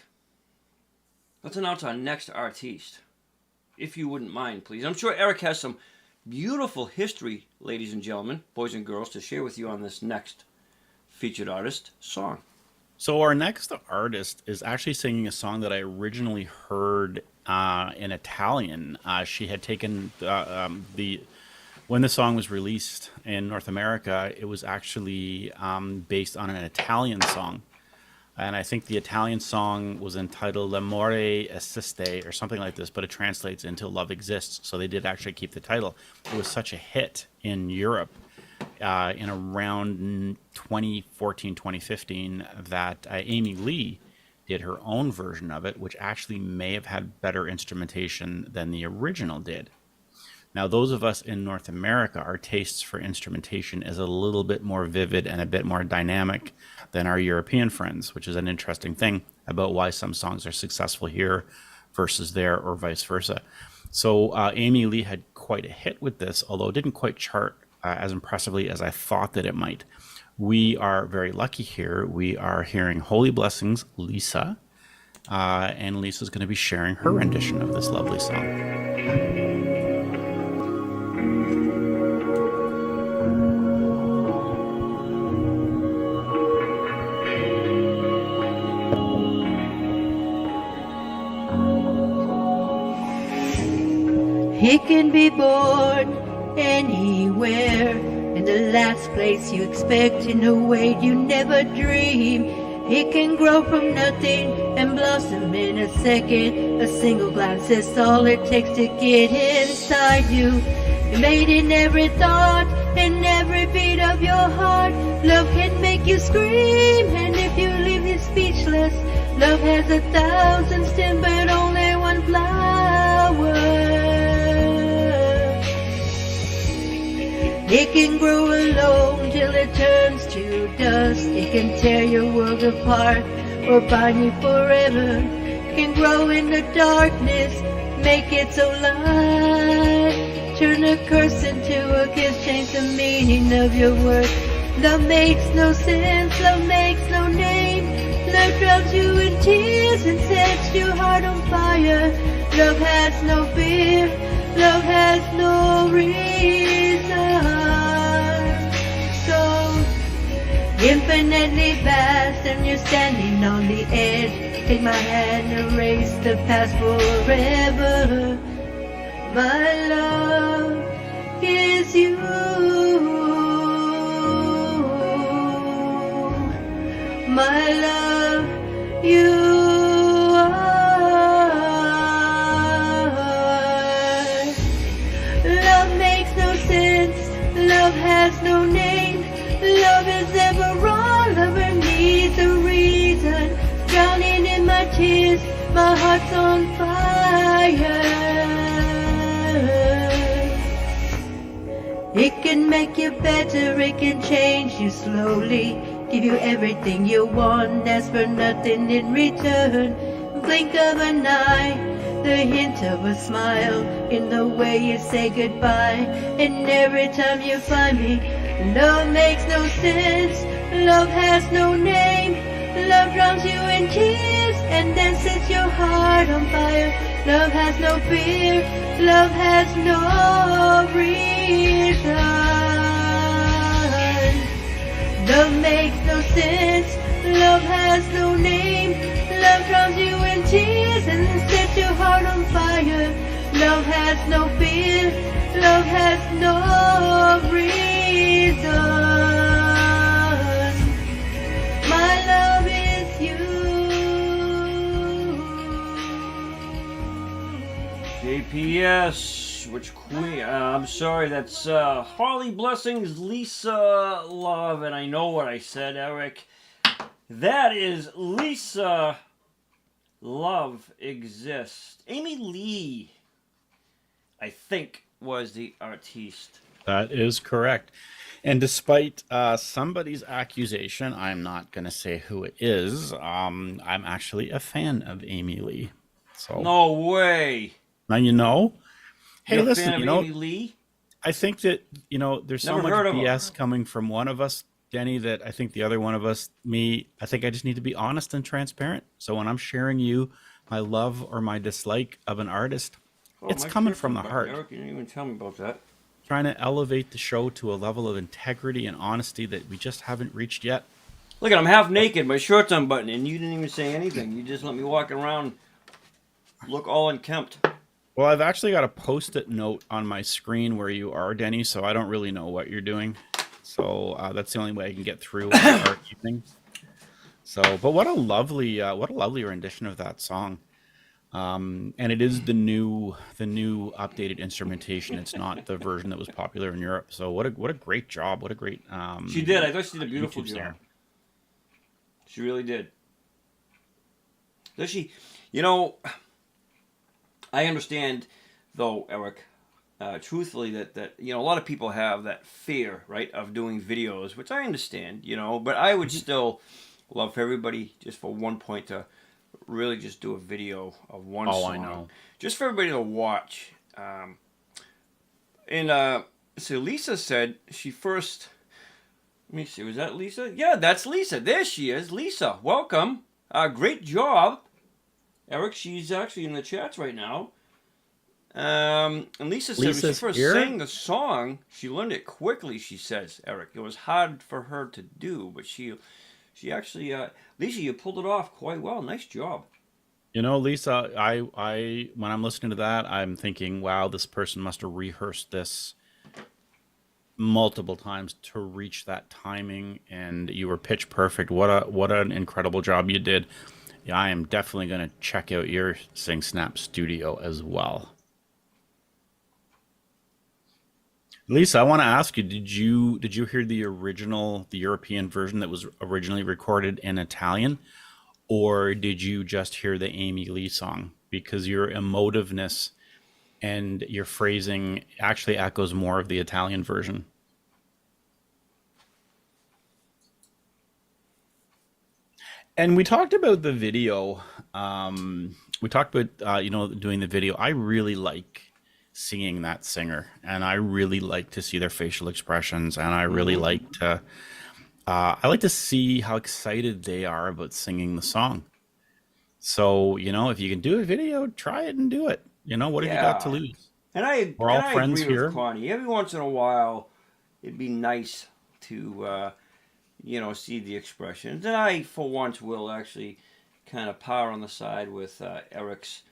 let's announce our next artiste, if you wouldn't mind, please. I'm sure Eric has some beautiful history, ladies and gentlemen, boys and girls, to share with you on this next featured artist song.
So our next artist is actually singing a song that I originally heard in Italian. She had taken when the song was released in North America, it was actually based on an Italian song. And I think the Italian song was entitled L'amore esiste or something like this, but it translates into Love Exists. So they did actually keep the title. It was such a hit in Europe in around 2014, 2015 that Amy Lee did her own version of it, which actually may have had better instrumentation than the original did. Now, those of us in North America, our tastes for instrumentation is a little bit more vivid and a bit more dynamic than our European friends, which is an interesting thing about why some songs are successful here versus there, or vice versa. So Amy Lee had quite a hit with this, although it didn't quite chart as impressively as I thought that it might. We are very lucky here. We are hearing Holy Blessings, Lisa, and Lisa's going to be sharing her rendition of this lovely song.
It can be born anywhere, in the last place you expect, in a way you never dream. It can grow from nothing and blossom in a second. A single glance is all it takes to get inside you. Made in every thought and every beat of your heart. Love can make you scream, and if you leave you speechless. Love has 1,000 stems but only one flower. It can grow alone till it turns to dust. It can tear your world apart or bind you forever. It can grow in the darkness, make it so light. Turn a curse into a gift, change the meaning of your words. Love makes no sense, love makes no name. Love drowns you in tears and sets your heart on fire. Love has no fear, love has no reason. So infinitely vast, and you're standing on the edge. Take my hand, erase the past forever. My love is you. My love, you are. Love makes no sense, love has no name. Love is ever wrong, lover needs a reason. Drowning in my tears, my heart's on fire. It can make you better, it can change you slowly. Give you everything you want, ask for nothing in return. Blink of an eye, the hint of a smile, in the way you say goodbye. And every time you find me, love makes no sense, love has no name. Love drowns you in tears and then sets your heart on fire. Love has no fear, love has no reason. Love makes no sense, love has no name. Love drowns you in tears and then sets your heart on fire. Love has no fear, love has no reason. My love is you.
JPS, which queen? I'm sorry, that's Holly Blessings, Lisa Love, and I know what I said, Eric. That is Lisa Love Exists. Amy Lee, I think, was the artiste.
That is correct. And despite somebody's accusation, I'm not going to say who it is. I'm actually a fan of Amy Lee. So
No way.
now you know. Hey,
You're a
listen,
fan of
you know,
Amy Lee?
I think that, you know, there's so
Never
much
heard of her.
BS coming from one of us, Denny, that I think the other one of us, me, I think I just need to be honest and transparent. So when I'm sharing you my love or my dislike of an artist,
Oh,
it's
my
coming
shirt's
from the
unbuttoned,
heart.
Eric, you didn't even tell me about that.
Trying to elevate the show to a level of integrity and honesty that we just haven't reached yet.
Look at, I'm half naked, my shirt's unbuttoned, and you didn't even say anything. You just let me walk around, look all unkempt.
Well, I've actually got a Post-it note on my screen where you are, Denny, so I don't really know what you're doing. So that's the only way I can get through our evening. So, but what a lovely rendition of that song. And it is the new updated instrumentation. It's not the version that was popular in Europe. So what a great job. What a great
She did. I thought she did a beautiful
YouTube
job.
star.
She really did. Does she? You know, I understand, though, Eric, truthfully, that you know, a lot of people have that fear, right, of doing videos, which I understand, you know, but I would still love for everybody, just for one point, to really just do a video of one song.
I know.
Just for everybody to watch. So Lisa said she first... Let me see, was that Lisa? Yeah, that's Lisa. There she is. Lisa, welcome. Great job. Eric, she's actually in the chats right now. And Lisa said when she
Lisa's
first
here?
sang the song, she learned it quickly, she says, Eric. It was hard for her to do, but she actually... Lisa, you pulled it off quite well. Nice job.
You know, Lisa, I when I'm listening to that, I'm thinking, wow, this person must have rehearsed this multiple times to reach that timing, and you were pitch perfect. What an incredible job you did. Yeah, I am definitely going to check out your Singsnap studio as well. Lisa, I want to ask you, did you hear the European version that was originally recorded in Italian, or did you just hear the Amy Lee song? Because your emotiveness and your phrasing actually echoes more of the Italian version. And we talked about the video. We talked about doing the video. I really like seeing that singer, and I really like to see their facial expressions, and I really like to I like to see how excited they are about singing the song. So, if you can do a video, try it and do it. What have you got to lose?
And
We're all friends
agree
here.
with Connie. Every once in a while, it'd be nice to, see the expressions. And I, for once, will actually kind of power on the side with Eric's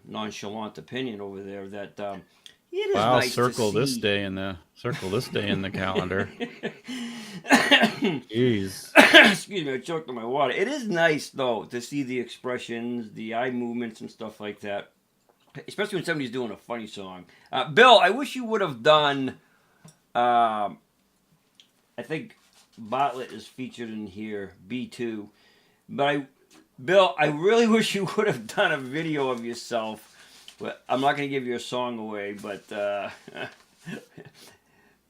nonchalant opinion over there that it is nice
circle
to
this
see.
day in the calendar. Jeez.
Excuse me, I choked on my water. It is nice, though, to see the expressions, the eye movements, and stuff like that. Especially when somebody's doing a funny song. Bill, I wish you would have done... I think Bartlett is featured in here, B2. But Bill, I really wish you would have done a video of yourself. But I'm not going to give your song away, but I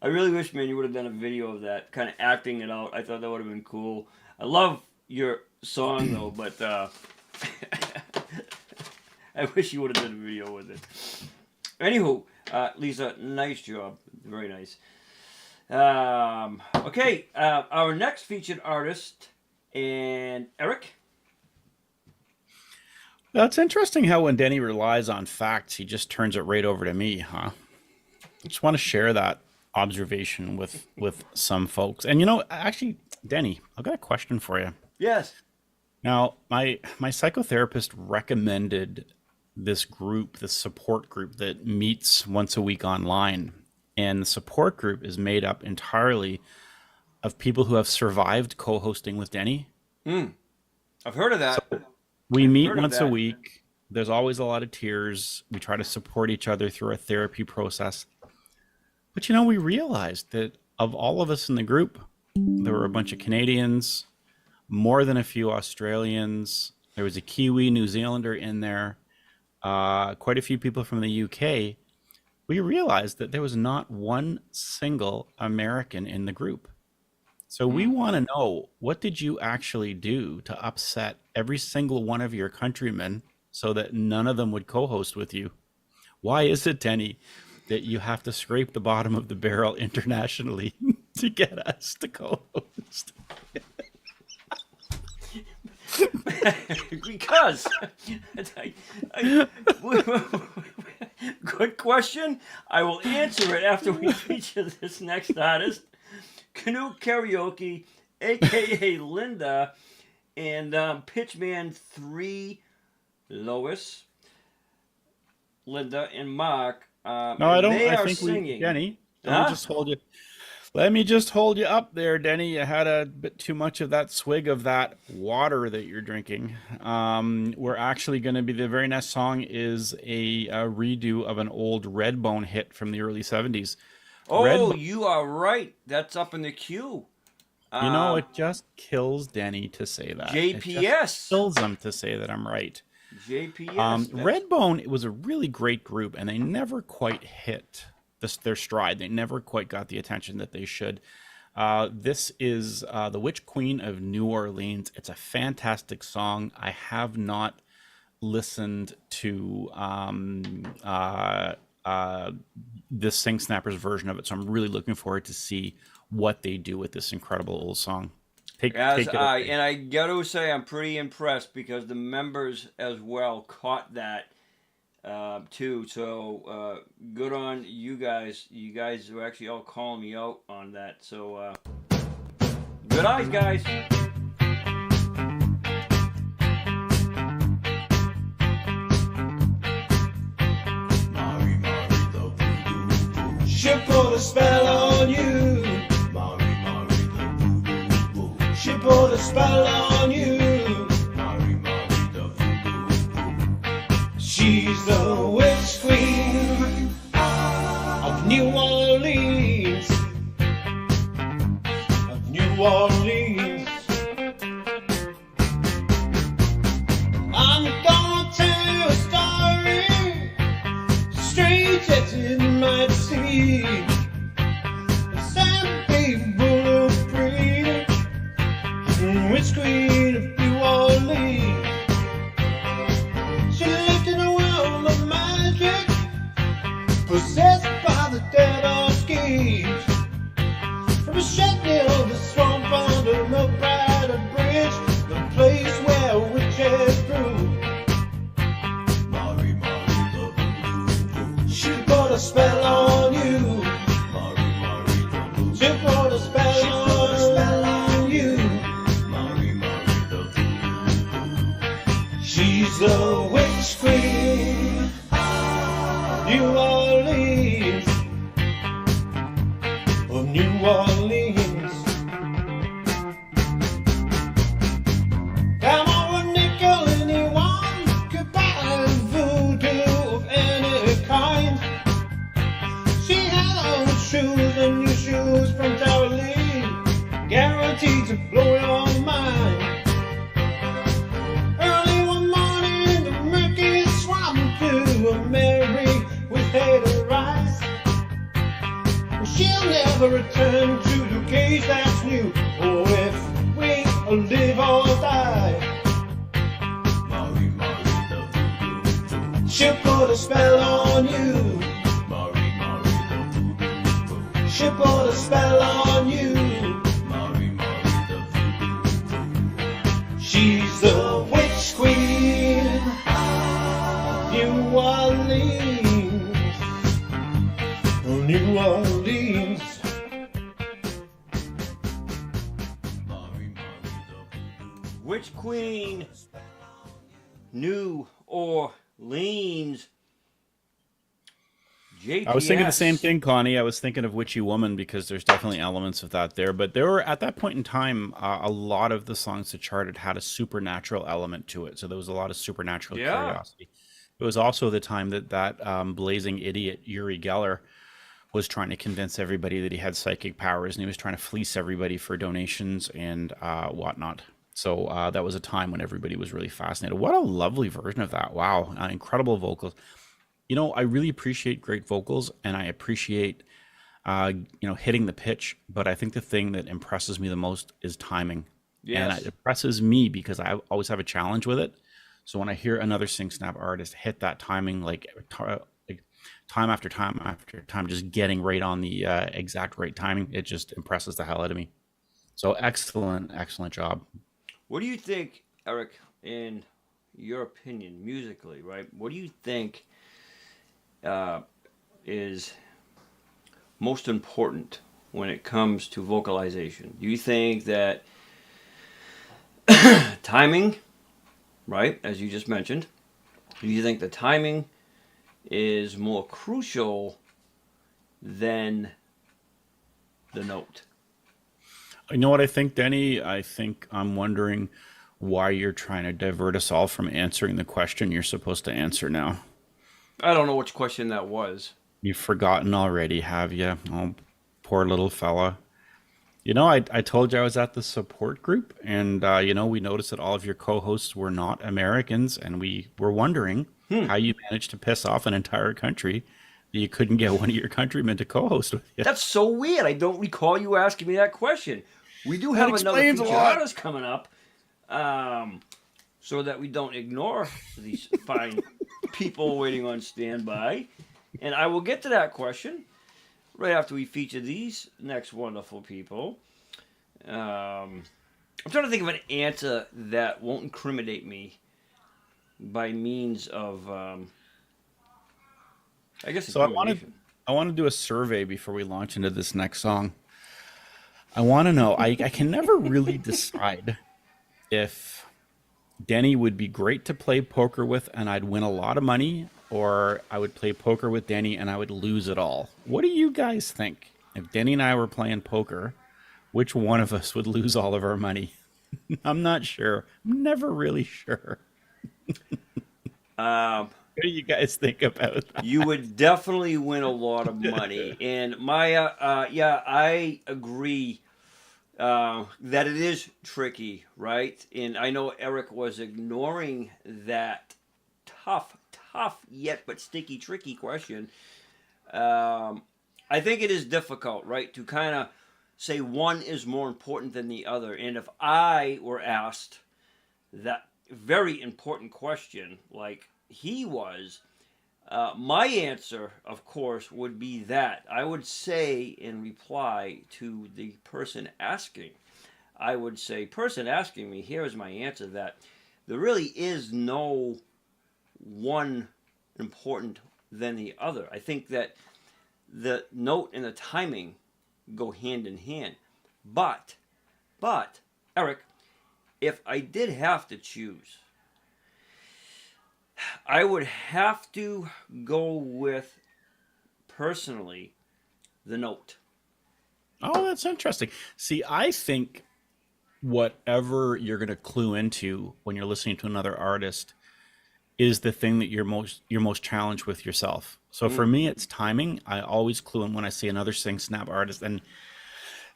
really wish, man, you would have done a video of that, kind of acting it out. I thought that would have been cool. I love your song, though, but I wish you would have done a video with it. Anywho, Lisa, nice job. Very nice. Okay, our next featured artist, and Eric.
That's interesting how when Denny relies on facts, he just turns it right over to me, huh? I just want to share that observation with some folks. And actually, Denny, I've got a question for you.
Yes.
Now, my psychotherapist recommended this support group that meets once a week online. And the support group is made up entirely of people who have survived co-hosting with Denny.
I've heard of that.
So we meet once a week. There's always a lot of tears. We try to support each other through a therapy process. But we realized that of all of us in the group, there were a bunch of Canadians, more than a few Australians. There was a Kiwi, New Zealander in there, quite a few people from the UK. We realized that there was not one single American in the group. So we want to know, what did you actually do to upset every single one of your countrymen so that none of them would co-host with you? Why is it, Denny, that you have to scrape the bottom of the barrel internationally to get us to co-host?
Because good question. I will answer it after we feature this next artist, Canoe Karaoke, aka Linda, and Pitchman 3, Lois, Linda, and Mark.
No, I don't. I think
singing.
Denny. Let me just hold you up there, Denny. You had a bit too much of that swig of that water that you're drinking. We're actually going to be, the very next song is a redo of an old Redbone hit from the early 70s.
Oh, you are right. That's up in the queue.
It just kills Denny to say that.
JPS.
It just kills him to say that I'm right.
JPS.
Redbone was a really great group, and they never quite hit their stride. They never quite got the attention that they should. This is The Witch Queen of New Orleans. It's a fantastic song. I have not listened to this Singsnappers version of it, so I'm really looking forward to see what they do with this incredible old song. Take it away.
And I got to say, I'm pretty impressed because the members as well caught that too. So good on you guys. You guys are actually all calling me out on that. So good eyes, guys.
She put a spell on you. Mari, Mari, the voodoo. She put a spell on you. Mari, Mari, the voodoo. She's the witch queen of New Orleans. Of New Orleans. I'm gonna tell you a story, strange as it might seem. Some people are free, witch queen of New Orleans. She lived in a world of magic, possessed by the devil schemes. From a shed near the swamp under the Brighter Bridge, the place where witches brew. Mari, Mari, the voodoo. She put a spell on you. Mari, Mari, the voodoo. She put a spell on you. Mari, Mari, the voodoo. She's the witch queen of New Orleans. Of New Orleans. Come on, with nickel, anyone could buy voodoo of any kind. She had on shoes and new shoes from Tara Lee, guaranteed to blow your mind. Early one morning, the murky swam to a Mary with hated eyes. She'll never return to the cage that's new. Oh, if we live or die. Mari, Mari, the voodoo. She'll put a spell on you. Mari, Mari, the voodoo. She'll put a spell on you. Mari, Mari, the voodoo. She's the witch queen of New Orleans. New Orleans.
Witch Queen, New Orleans. JPS.
I was thinking the same thing, Connie. I was thinking of Witchy Woman because there's definitely elements of that there. But there were, at that point in time, a lot of the songs that charted had a supernatural element to it. So there was a lot of supernatural curiosity. It was also the time that blazing idiot Uri Geller was trying to convince everybody that he had psychic powers, and he was trying to fleece everybody for donations and whatnot. So that was a time when everybody was really fascinated. What a lovely version of that. Wow. Incredible vocals. You know, I really appreciate great vocals, and I appreciate, hitting the pitch. But I think the thing that impresses me the most is timing.
Yes.
And it impresses me because I always have a challenge with it. So when I hear another Singsnap artist hit that timing, like time after time after time, just getting right on the exact right timing, it just impresses the hell out of me. So excellent job.
What do you think, Eric, in your opinion, musically, right? What do you think is most important when it comes to vocalization? Do you think that timing, right, as you just mentioned, do you think the timing is more crucial than the note?
You know what I think, Denny? I think I'm wondering why you're trying to divert us all from answering the question you're supposed to answer now.
I don't know which question that was.
You've forgotten already, have you? Oh, poor little fella. You know, I told you I was at the support group, and, we noticed that all of your co-hosts were not Americans, and we were wondering how you managed to piss off an entire country that you couldn't get one of your countrymen to co-host with you.
That's so weird. I don't recall you asking me that question. We do have another feature artist coming up, so that we don't ignore these fine people waiting on standby. And I will get to that question right after we feature these next wonderful people. I'm trying to think of an answer that won't incriminate me by means of, I guess.
So I want to do a survey before we launch into this next song. I want to know. I can never really decide if Denny would be great to play poker with and I'd win a lot of money, or I would play poker with Denny and I would lose it all. What do you guys think? If Denny and I were playing poker, which one of us would lose all of our money? I'm not sure. I'm never really sure. What do you guys think about that?
You would definitely win a lot of money. And my, I agree that it is tricky, right? And I know Eric was ignoring that tough yet but sticky, tricky question. I think it is difficult, right, to kind of say one is more important than the other. And if I were asked that very important question, like he was, my answer, of course, would be that. I would say in reply to the person asking, I would say, person asking me, here is my answer, that there really is no one important than the other. I think that the note and the timing go hand in hand. But, Eric, if I did have to choose, I would have to go with, personally, the note.
Oh, that's interesting. See, I think whatever you're going to clue into when you're listening to another artist is the thing that you're most challenged with yourself. So for me, it's timing. I always clue in when I see another Singsnap artist. And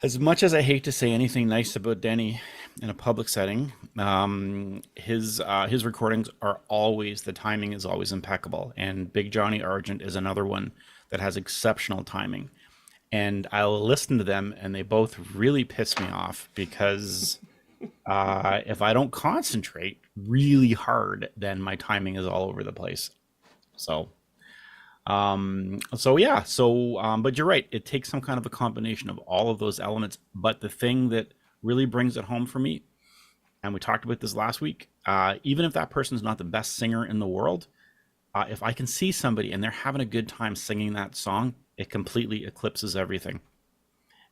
as much as I hate to say anything nice about Denny in a public setting, his recordings are always, the timing is always impeccable. And Big Johnny Argent is another one that has exceptional timing. And I'll listen to them, and they both really piss me off because if I don't concentrate really hard, then my timing is all over the place. So, but you're right. It takes some kind of a combination of all of those elements. But the thing that really brings it home for me, and we talked about this last week, even if that person's not the best singer in the world, if I can see somebody and they're having a good time singing that song, it completely eclipses everything.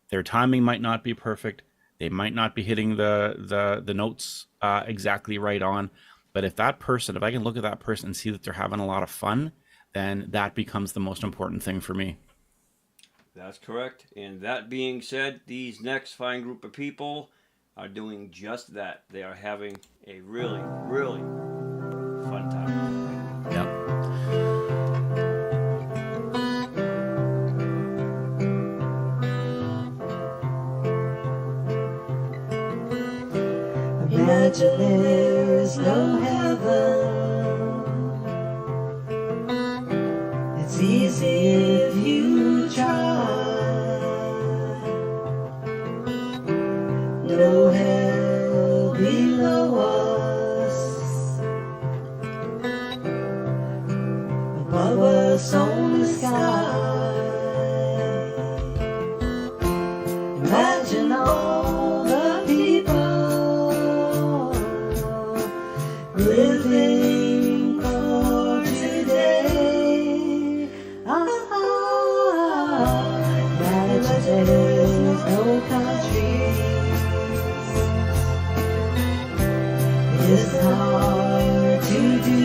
Their timing might not be perfect. They might not be hitting the notes exactly right on. But if I can look at that person and see that they're having a lot of fun, then that becomes the most important thing for me.
That's correct. And that being said, these next fine group of people are doing just that. They are having a really, really fun time.
Yep.
Imagine there is no heaven. It's easy if you try. No hell below us, above us on the sky. Imagine all the people living for today. Imagine there's no countries. It's hard to do.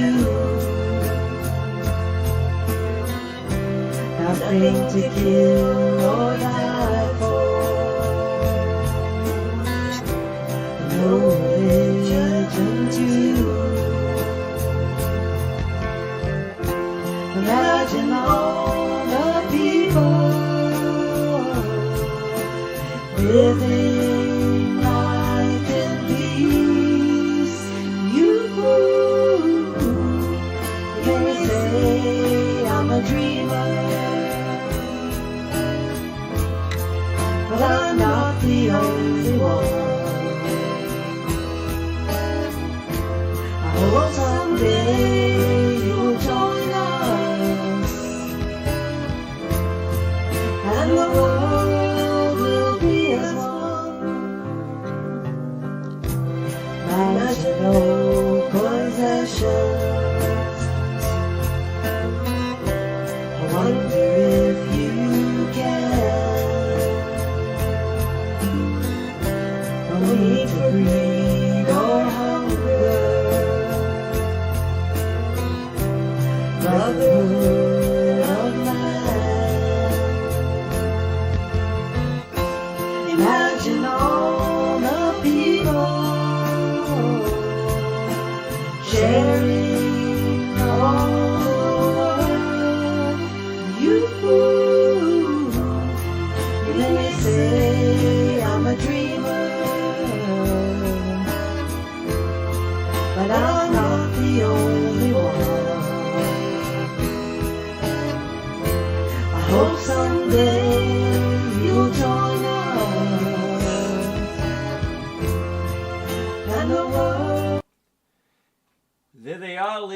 Nothing to kill or die for. No religion too. Imagine all the people living life in peace. You may say I'm a dreamer, but I'm not the only one. I hope someday you will join us, and the world will be as one. Imagine no possessions. I wonder if you can. No need for greed or hunger. Brother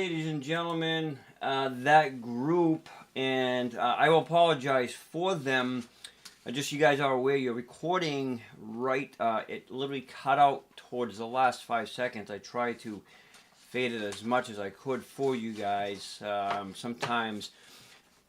ladies and gentlemen, that group, and I will apologize for them. Just so you guys are aware, your recording, right, it literally cut out towards the last 5 seconds. I tried to fade it as much as I could for you guys. Sometimes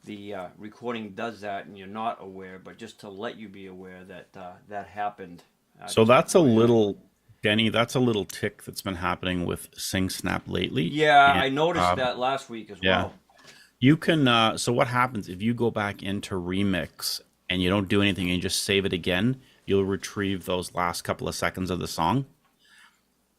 the recording does that and you're not aware, but just to let you be aware that that happened.
So that's a little, Denny, that's a little tick that's been happening with Singsnap lately.
Yeah,
And,
I noticed that last week as well.
You can, so what happens if you go back into Remix and you don't do anything and you just save it again, you'll retrieve those last couple of seconds of the song.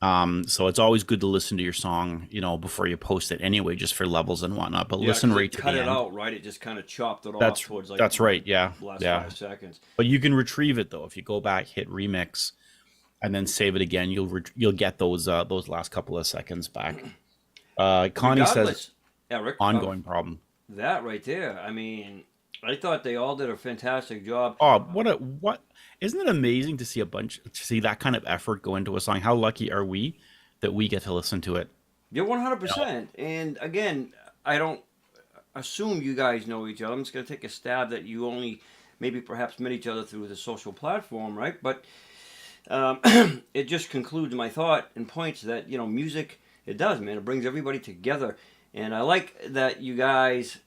So it's always good to listen to your song, you know, before you post it anyway, just for levels and whatnot. But listen right to the end.
Cut it out, right? It just kind of chopped it
That's,
off towards like
that's right, yeah.
last
yeah.
5 seconds.
But you can retrieve it though. If you go back, hit Remix, and then save it again, you'll get those last couple of seconds back. Connie says,
Eric,
ongoing problem.
That right there. I mean, I thought they all did a fantastic job.
Oh, what isn't it amazing to see that kind of effort go into a song? How lucky are we that we get to listen to it?
You're 100%. And again, I don't assume you guys know each other. I'm just going to take a stab that you only maybe perhaps met each other through the social platform, right? But it just concludes my thought and points that, you know, music, it does, man. It brings everybody together. And I like that you guys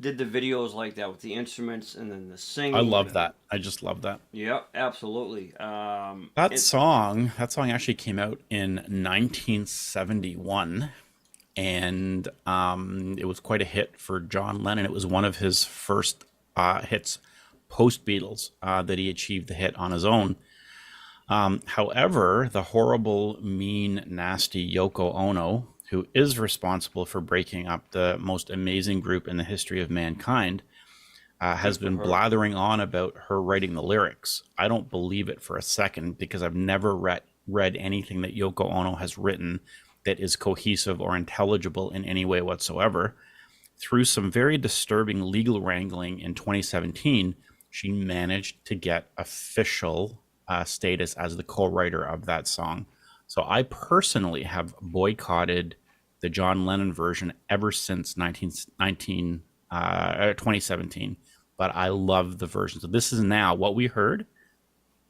did the videos like that with the instruments and then the singing.
I love that. I just love that.
Yep, absolutely.
That song actually came out in 1971, and it was quite a hit for John Lennon. It was one of his first hits post-Beatles that he achieved the hit on his own. However, the horrible, mean, nasty Yoko Ono, who is responsible for breaking up the most amazing group in the history of mankind, has been blathering on about her writing the lyrics. I don't believe it for a second, because I've never read anything that Yoko Ono has written that is cohesive or intelligible in any way whatsoever. Through some very disturbing legal wrangling in 2017, she managed to get official status as the co-writer of that song. So I personally have boycotted the John Lennon version ever since 2017, but I love the version. So this is now, what we heard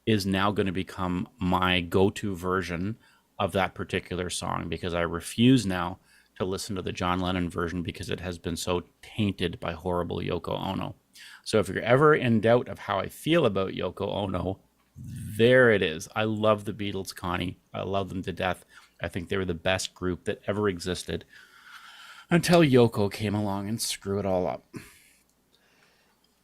is now going to become my go-to version of that particular song, because I refuse now to listen to the John Lennon version because it has been so tainted by horrible Yoko Ono. So if you're ever in doubt of how I feel about Yoko Ono, there it is. I love the Beatles, Connie. I love them to death. I think they were the best group that ever existed until Yoko came along and screwed it all up.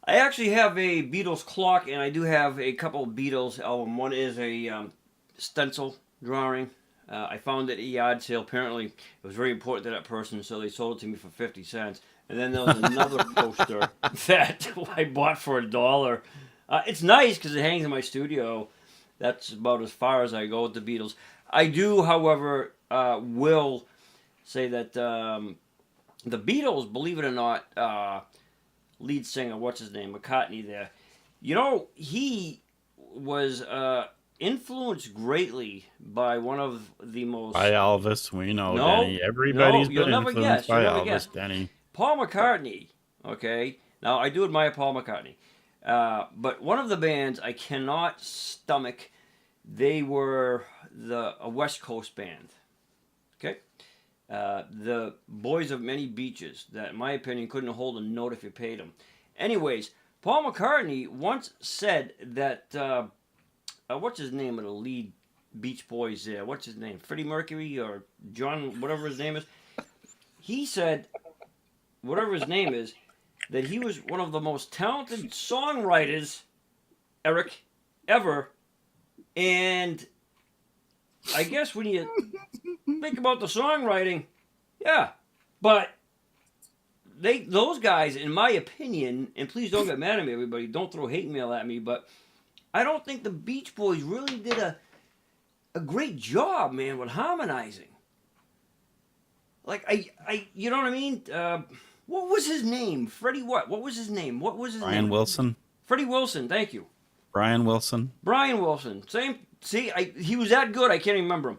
I actually have a Beatles clock, and I do have a couple of Beatles albums. One is a stencil drawing. I found it at a yard sale. Apparently, it was very important to that person, so they sold it to me for 50 cents. And then there was another poster that I bought for $1. It's nice because it hangs in my studio. That's about as far as I go with the Beatles. I do, however, will say that the Beatles, believe it or not, lead singer, what's his name, McCartney there, you know, he was influenced greatly by one of the most...
By Elvis, we know, Denny. Everybody's been influenced by Elvis, Denny.
Paul McCartney, okay? Now, I do admire Paul McCartney. But one of the bands I cannot stomach, they were a West Coast band, okay? The Boys of Many Beaches, that in my opinion couldn't hold a note if you paid them. Anyways, Paul McCartney once said that, what's his name of the lead Beach Boys there? What's his name? Freddie Mercury or John, whatever his name is? He said, whatever his name is, that he was one of the most talented songwriters, Eric, ever. And I guess when you think about the songwriting, yeah. But those guys, in my opinion, and please don't get mad at me, everybody, don't throw hate mail at me, but I don't think the Beach Boys really did a great job, man, with harmonizing. Like, you know what I mean? What was his name? Freddie what? What was his name? What was his name?
Brian Wilson.
Freddie Wilson, thank you.
Brian Wilson.
Brian Wilson. Same. See, he was that good, I can't even remember him.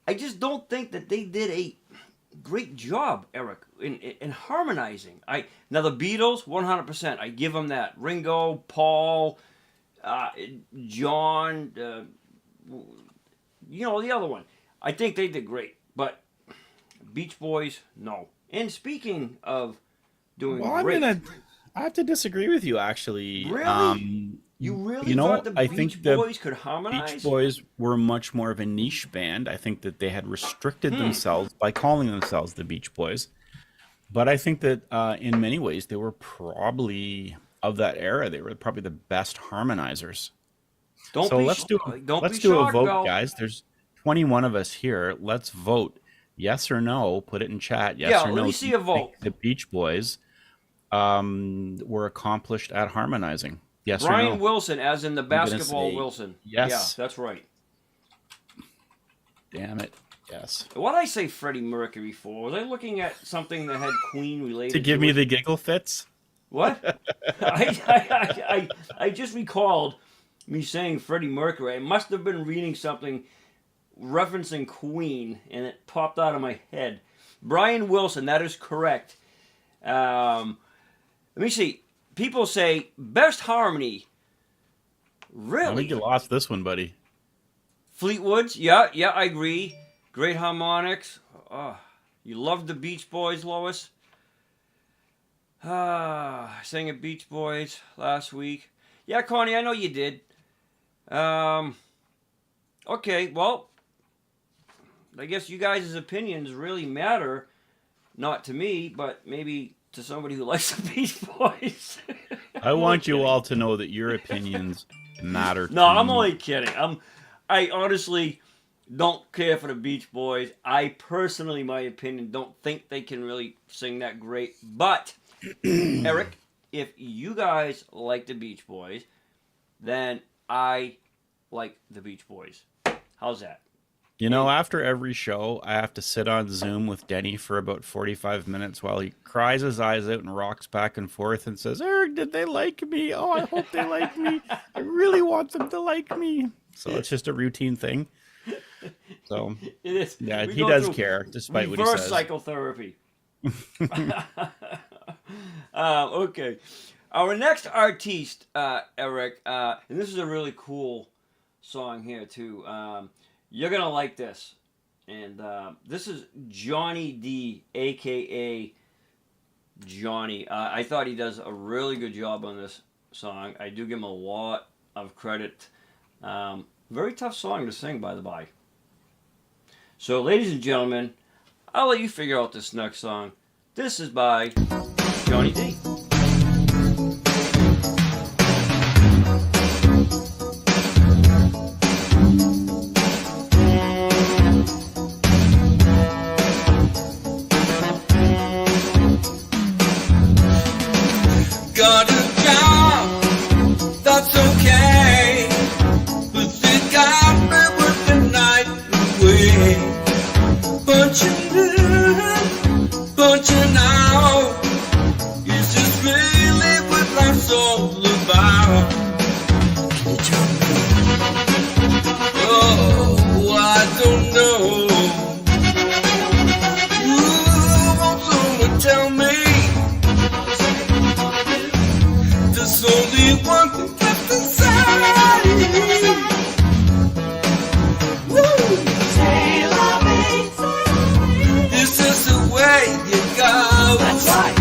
I just don't think that they did a great job, Eric, in harmonizing. Now the Beatles, 100%. I give them that. Ringo, Paul, John, you know, the other one. I think they did great. But Beach Boys, no. And speaking of doing great...
I have to disagree with you, actually.
Really? You really thought the Beach Boys could harmonize?
Beach Boys were much more of a niche band. I think that they had restricted themselves by calling themselves the Beach Boys. But I think that in many ways, they were probably, of that era, they were probably the best harmonizers. Let's do a vote, guys. There's 21 of us here. Let's vote. Yes or no. Put it in chat. Yes or no.
Let me see a vote.
The Beach Boys were accomplished at harmonizing. Yes
Brian
or no?
Wilson, as in the basketball Wilson.
Yes.
Yeah, that's right.
Damn it. Yes.
What did I say Freddie Mercury for? Was I looking at something that had Queen related
to give me the giggle fits?
What? I just recalled me saying Freddie Mercury. I must have been reading something referencing Queen, and it popped out of my head. Brian Wilson, that is correct. Let me see. People say best harmony. Really?
I think you lost this one, buddy.
Fleetwood's, yeah, I agree. Great harmonics. Oh, you loved the Beach Boys, Lois. I sang at Beach Boys last week. Yeah, Connie, I know you did. Okay, well, I guess you guys' opinions really matter. Not to me, but maybe to somebody who likes the Beach Boys.
I want you all to know that your opinions matter.
No, I'm only kidding. I honestly don't care for the Beach Boys. I personally, my opinion, don't think they can really sing that great. But, Eric, if you guys like the Beach Boys, then I like the Beach Boys. How's that?
You know, after every show, I have to sit on Zoom with Denny for about 45 minutes while he cries his eyes out and rocks back and forth and says, Eric, did they like me? Oh, I hope they like me. I really want them to like me. So it's just a routine thing. So,
it is.
Yeah, he does care, despite what he says.
Reverse psychotherapy. Okay. Our next artiste, Eric, and this is a really cool song here, too. You're going to like this. And this is Johnny D, a.k.a. Johnny. I thought he does a really good job on this song. I do give him a lot of credit. Very tough song to sing, by the by. So, ladies and gentlemen, I'll let you figure out this next song. This is by Johnny D.
Got a job, that's okay, but they got me with the night away. But you know, is this really what life's all about? Oh, I don't know. Won't someone tell me? There's only one thing left to say. Woo! Say love me. This is the way it goes. That's right.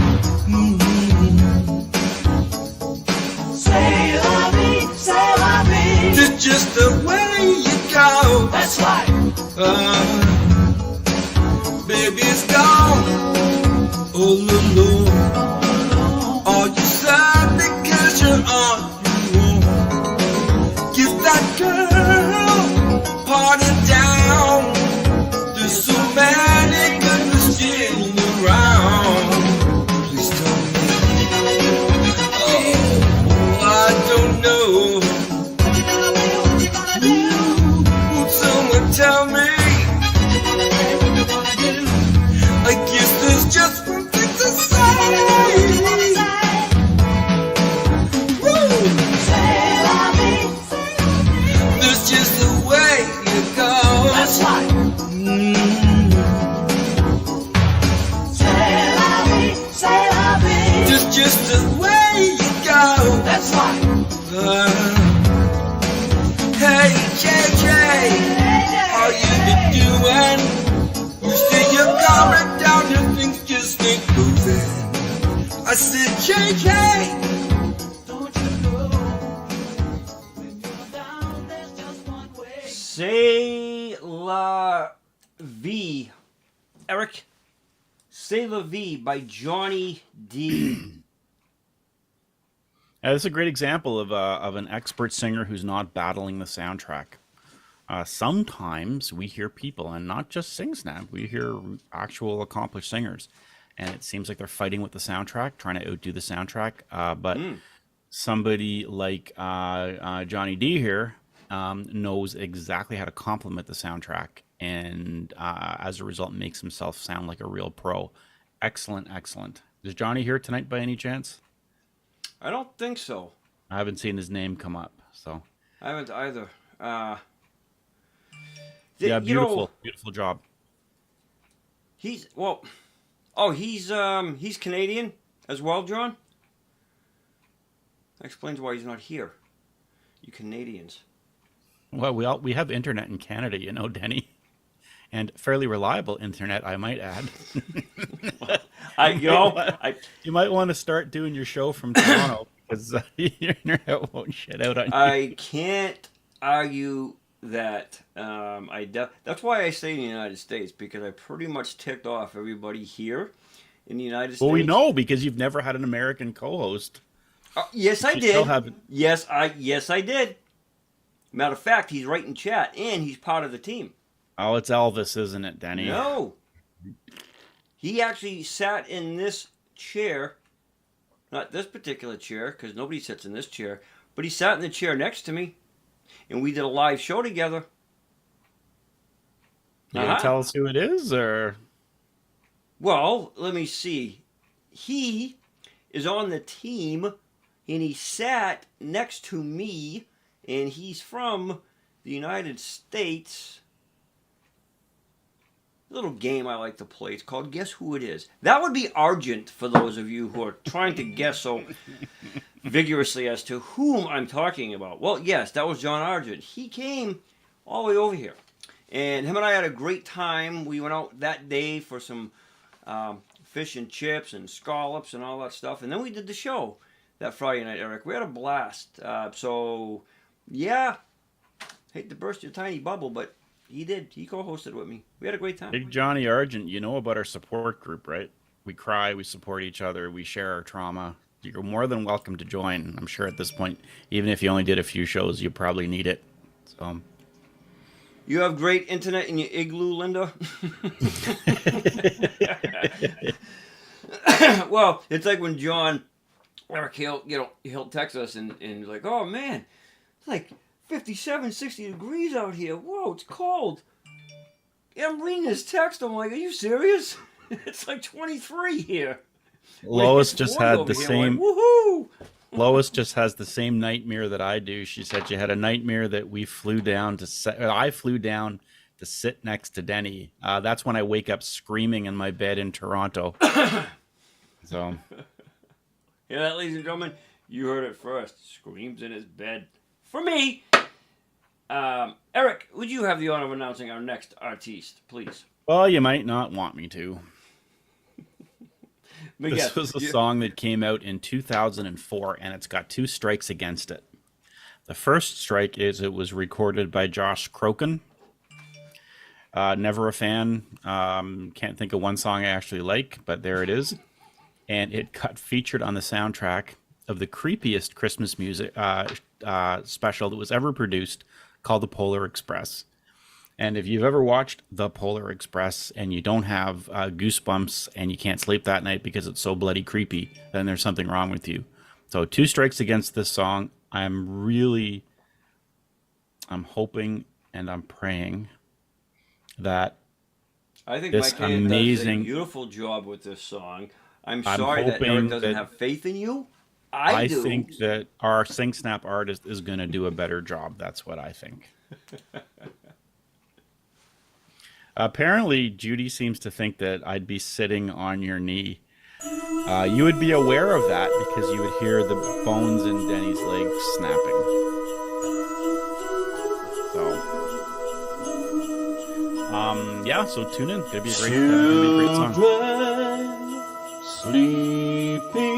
Say love me. Say love me. It's just the way it goes. That's right. Baby's gone all alone. Are you sad because you're on your
Eric, C'est la Vie by Johnny D.
This is a great example of an expert singer who's not battling the soundtrack. Sometimes we hear people, and not just Singsnap, we hear actual accomplished singers, and it seems like they're fighting with the soundtrack, trying to outdo the soundtrack. But somebody like Johnny D here knows exactly how to complement the soundtrack, and as a result makes himself sound like a real pro. Excellent, excellent. Is Johnny here tonight by any chance?
I don't think so.
I haven't seen his name come up, so.
I haven't either.
Yeah, beautiful, beautiful job.
He's Canadian as well, John. That explains why he's not here. You Canadians.
Well, we have internet in Canada, you know, Denny, and fairly reliable internet, I might add. You might want to start doing your show from Toronto because your internet won't shit out on you.
I can't argue that. That's why I stay in the United States, because I pretty much ticked off everybody here in the United States.
Well, we know because you've never had an American co-host.
Yes, I did. Yes, I did. Matter of fact, he's right in chat, and he's part of the team.
Oh, it's Elvis, isn't it, Denny?
No. He actually sat in this chair, not this particular chair, because nobody sits in this chair, but he sat in the chair next to me, and we did a live show together.
You gonna tell us who it is, or?
Well, let me see. He is on the team, and he sat next to me, and he's from the United States. A little game I like to play. It's called Guess Who It Is. That would be Argent, for those of you who are trying to guess so vigorously as to whom I'm talking about. Well, yes, that was John Argent. He came all the way over here. And him and I had a great time. We went out that day for some fish and chips and scallops and all that stuff. And then we did the show that Friday night, Eric. We had a blast. So, yeah, hate to burst your tiny bubble, but he did. He co-hosted with me. We had a great time.
Big Johnny Argent, you know about our support group, right? We cry, we support each other, we share our trauma. You're more than welcome to join. I'm sure at this point, even if you only did a few shows, you probably need it. So,
you have great internet in your igloo, Linda? Well, it's like when John, Eric, he'll text us and like, oh man, it's like 57, 60 degrees out here. Whoa, it's cold. Yeah, I'm reading his text. I'm like, are you serious? It's like 23 here.
Lois just had the same.
Like, woohoo!
Lois just has the same nightmare that I do. She said she had a nightmare that I flew down to sit next to Denny. That's when I wake up screaming in my bed in Toronto. So,
yeah, that, ladies and gentlemen, you heard it first. Screams in his bed. For me, Eric, would you have the honor of announcing our next artiste, please?
Well, you might not want me to. This
yes,
was a song that came out in 2004, and it's got 2 strikes against it. The first strike is it was recorded by Josh Crokin. Never a fan. Can't think of one song I actually like, but there it is. And it got featured on the soundtrack of the creepiest Christmas music special that was ever produced, called The Polar Express. And if you've ever watched The Polar Express and you don't have goosebumps and you can't sleep that night because it's so bloody creepy, then there's something wrong with you. So 2 strikes against this song. I'm hoping and I'm praying that
I think
this
Mike Ann
amazing,
does a beautiful job with this song. I'm sorry that Eric doesn't have faith in you. I do.
think that our Singsnap artist is going to do a better job. That's what I think. Apparently, Judy seems to think that I'd be sitting on your knee. You would be aware of that because you would hear the bones in Denny's legs snapping. So, yeah, so tune in. It's going to be a great song.
Sleeping,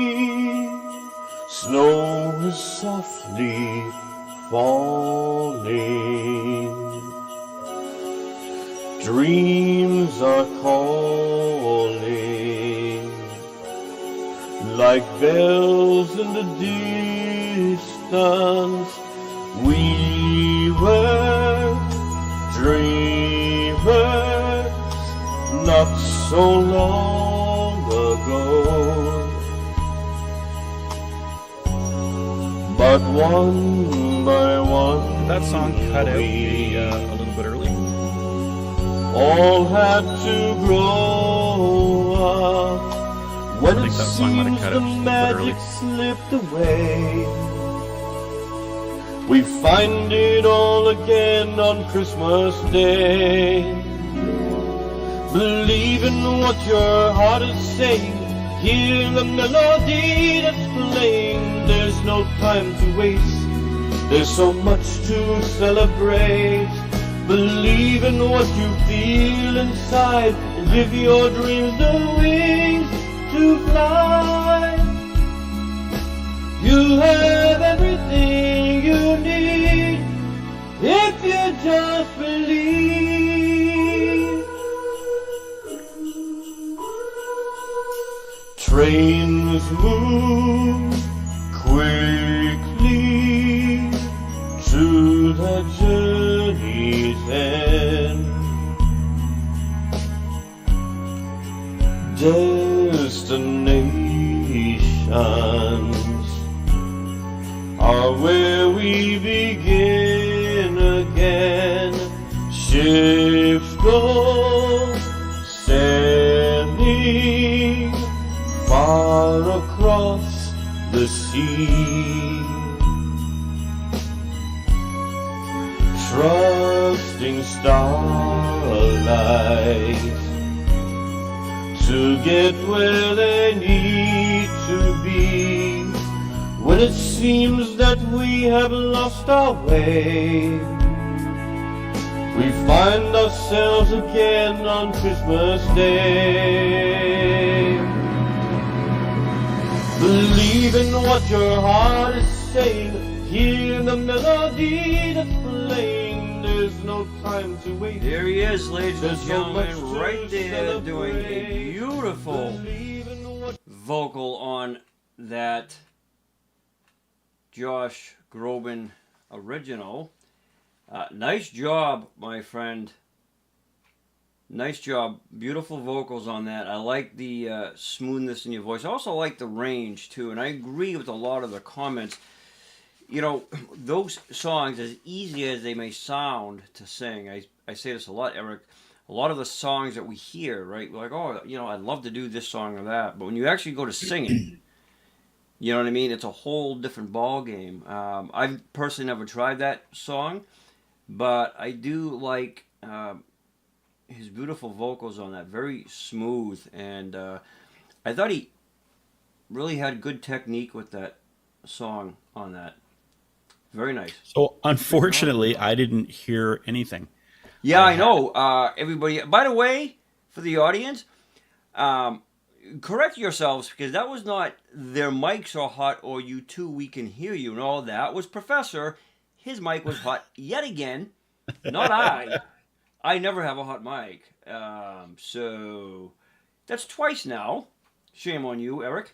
snow is softly falling.
Dreams are calling like bells in the distance. We were dreamers not so long ago, but one by one
That song cut out a little bit early.
all had to grow up. When
I
it
think that song might have
seems
cut
the
out just a bit
magic
early.
slipped away, we find it all again on Christmas Day. Believe in what your heart is saying, hear the melody that's playing. There's no time to waste, there's so much to celebrate. Believe in what you feel inside, and give your dreams the wings to fly. You have everything you need if you just believe. Trains move quickly to the journey's end. Destinations are where we begin again. Ships go sailing far across the sea, trusting starlight to get where they need to be. When it seems that we have lost our way, we find ourselves again on Christmas Day. Believe in what your heart is saying, hear the melody that's playing. There's no time to wait.
There he is, ladies and
There's so
gentlemen,
much to
right there doing a
celebrate.
beautiful
Believe in what
vocal on that Josh Groban original. Nice job, my friend. Nice job. Beautiful vocals on that. I like the smoothness in your voice. I also like the range, too. And I agree with a lot of the comments. You know, those songs, as easy as they may sound to sing, I say this a lot, Eric, a lot of the songs that we hear, right, we're like, oh, you know, I'd love to do this song or that. But when you actually go to sing it, you know what I mean? It's a whole different ball game. I've personally never tried that song, but I do like his beautiful vocals on that. Very smooth, and I thought he really had good technique with that song on that. Very nice.
So unfortunately, I didn't hear anything.
Yeah, I know. Everybody. By the way, for the audience, correct yourselves, because that was not their mics are hot or you two, we can hear you. No, that was Professor. His mic was hot yet again. Not I. I never have a hot mic. So that's twice now. Shame on you, Eric.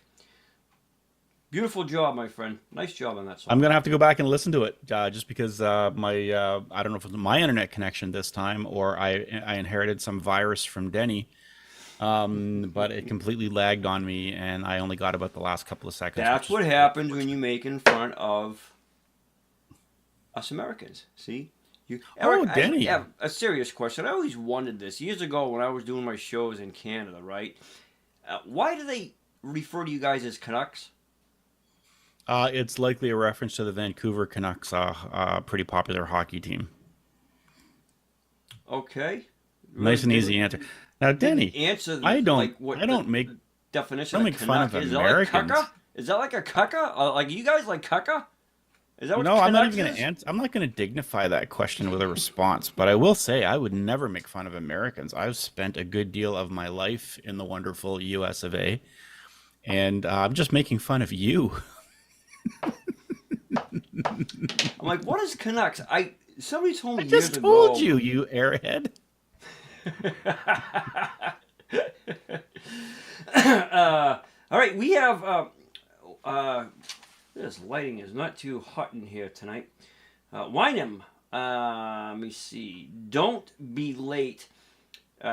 Beautiful job, my friend. Nice job on that song.
I'm gonna have to go back and listen to it, just because my I don't know if it was my internet connection this time or I inherited some virus from Denny, but it completely lagged on me and I only got about the last couple of seconds.
That's what happens when you make in front of us Americans. See? Eric,
Denny.
I have a serious question. I always wondered this. Years ago when I was doing my shows in Canada, right? Why do they refer to you guys as Canucks?
It's likely a reference to the Vancouver Canucks, pretty popular hockey team.
Okay.
Nice and easy answer. Now, Denny,
Answer.
I don't.
Like, what
I don't
the
make.
definition.
don't
of
make fun of
Canuck? Is
Americans.
That like caca? Is that like a caca? Like you guys like caca? Is that what
No, I'm not
Canucks
even going
is?
to answer. I'm not going to dignify that question with a response. But I will say, I would never make fun of Americans. I've spent a good deal of my life in the wonderful U.S. of A. And I'm just making fun of you.
I'm like, what is Canucks? Somebody told me
I
years
just
ago.
told you, you airhead.
All right, we have this lighting is not too hot in here tonight. Wynham, let me see. Don't Be Late.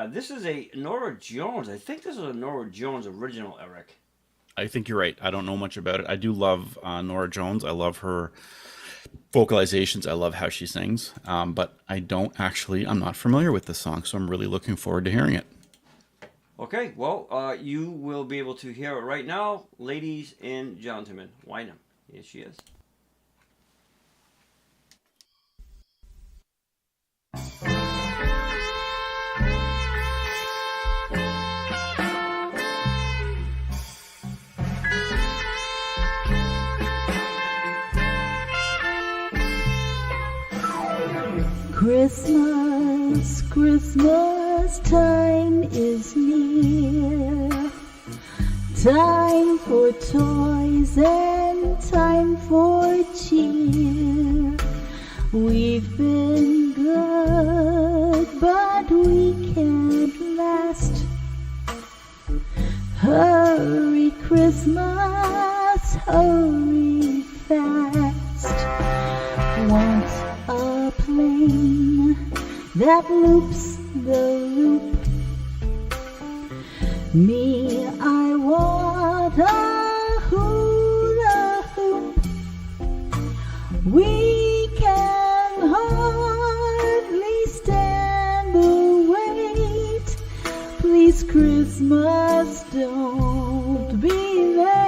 This is a Norah Jones. I think this is a Norah Jones original, Eric.
I think you're right. I don't know much about it. I do love Norah Jones. I love her vocalizations. I love how she sings. But I'm not familiar with this song, so I'm really looking forward to hearing it.
Okay, well, you will be able to hear it right now, ladies and gentlemen. Wynham, here she is.
Christmas, Christmas time is near. Time for toys and time for cheer. We've been good, but we can't last. Hurry Christmas, hurry fast. Want a plane that loops the loop. Me, I want a hula hoop. We can hardly stand the wait. Please, Christmas, don't be late.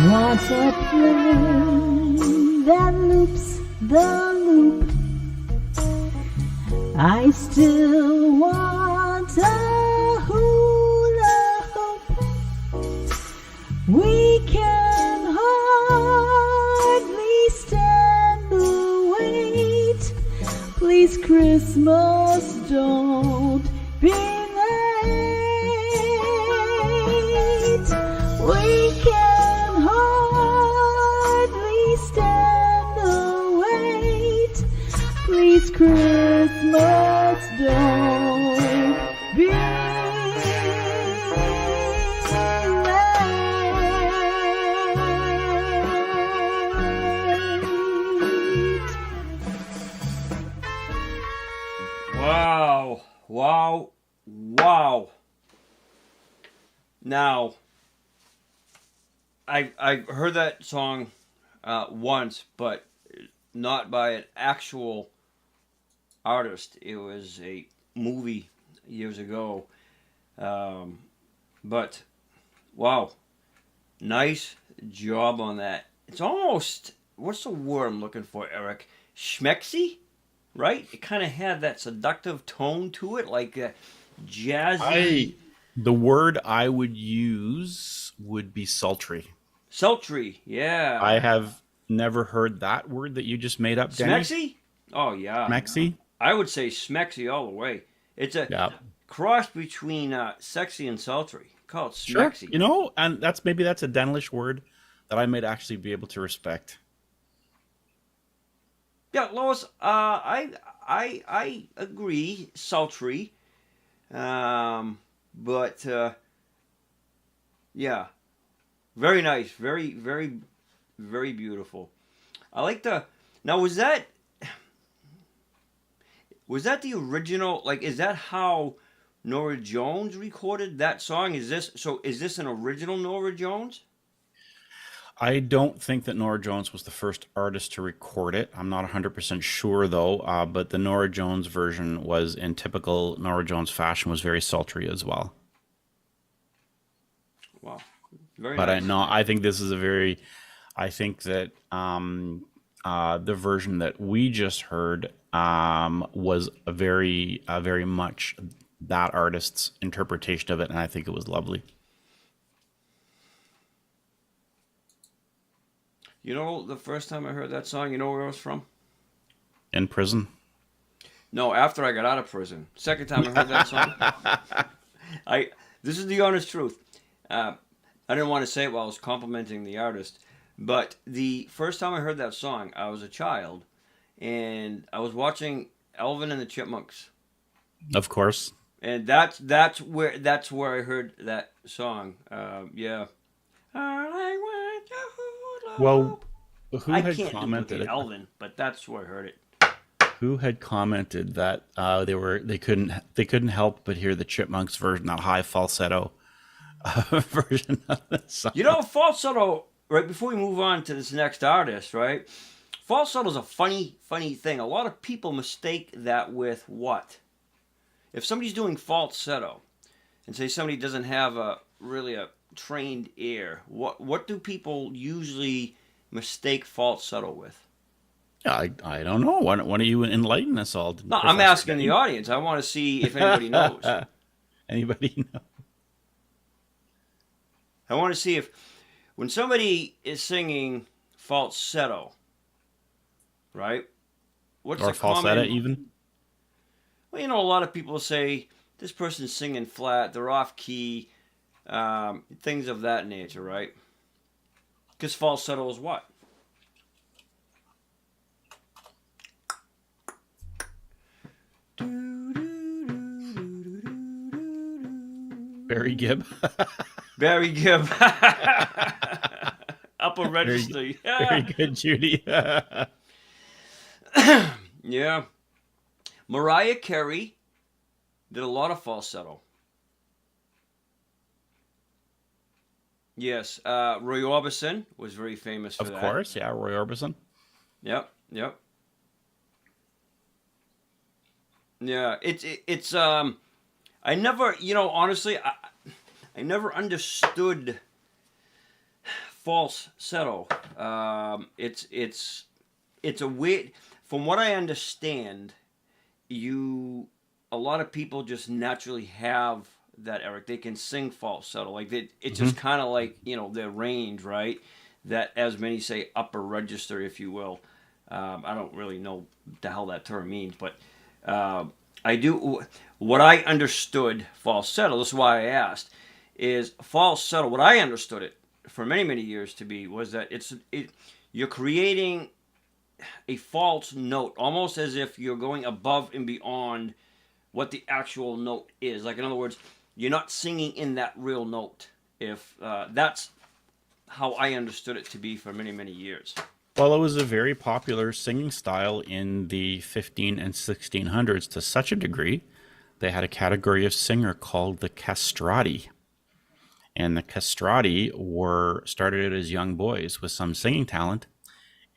Want a plane that loops the loop. I still want a hula hoop. We can hardly stand the wait. Please, Christmas, don't be late. We can hardly stand the wait. Please, Christmas, don't be late.
Wow, wow, wow. Now, I heard that song once, but not by an actual artist. It was a movie years ago. But, wow, nice job on that. It's almost, what's the word I'm looking for, Eric? Schmexy? Right? It kind of had that seductive tone to it, like jazzy.
The word I would use would be sultry.
Sultry, yeah.
I have never heard that word that you just made up, Denny.
Smexy? Oh, yeah.
Smexy?
I would say smexy all the way. It's a cross between sexy and sultry. Call it smexy.
Sure. You know, and that's a Danish word that I might actually be able to respect.
Yeah, Lois, I agree, sultry. But yeah, very nice, very, very, very beautiful. I like now was that the original, like, is that how Norah Jones recorded that song? Is this an original Norah Jones?
I don't think that Norah Jones was the first artist to record it. I'm not 100% sure, though, but the Norah Jones version was, in typical Norah Jones fashion, was very sultry as well. Wow. Very nice. I think this is I think that the version that we just heard was a very much that artist's interpretation of it, and I think it was lovely.
You know, the first time I heard that song, you know where it was from?
In prison.
No, after I got out of prison. Second time I heard that song. This is the honest truth. I didn't want to say it while I was complimenting the artist, but the first time I heard that song, I was a child, and I was watching Alvin and the Chipmunks.
Of course.
And that's where I heard that song. Yeah.
Well, who
I
had
can't
commented
duplicate Alvin, but that's where I heard it.
Who had commented that they couldn't help but hear the Chipmunks version, that high falsetto version of the song.
You know, falsetto. Right before we move on to this next artist, right? Falsetto is a funny thing. A lot of people mistake that with what? If somebody's doing falsetto, and say somebody doesn't have a trained ear, what do people usually mistake falsetto with?
I don't know. Why don't you enlighten us all?
No, I'm asking the audience. I want to see if anybody knows.
Anybody know?
I want to see if when somebody is singing falsetto, right? What's
Or
the common...
falsetto even?
Well, you know, a lot of people say this person's singing flat, they're off key, things of that nature, right? Because falsetto is what?
Barry Gibb.
Barry Gibb. Upper register.
Very good, Judy.
Yeah. Mariah Carey did a lot of falsetto. Yes. Roy Orbison was very famous for that.
Of course, yeah, Roy Orbison.
Yep. Yeah, it's I never, honestly, I never understood falsetto. It's a weird, from what I understand, a lot of people just naturally have that, Eric. They can sing falsetto. Like it's just kind of like, their range, right? That, as many say, upper register, if you will. I don't really know the hell that term means, but I do. What I understood falsetto, this is why I asked, is falsetto. What I understood it for many, many years to be was that you're creating a false note, almost as if you're going above and beyond what the actual note is. Like, in other words, you're not singing in that real note. If that's how I understood it to be for many, many years.
Well, it was a very popular singing style in the 15 and 1600s to such a degree, they had a category of singer called the castrati. And the castrati were started as young boys with some singing talent,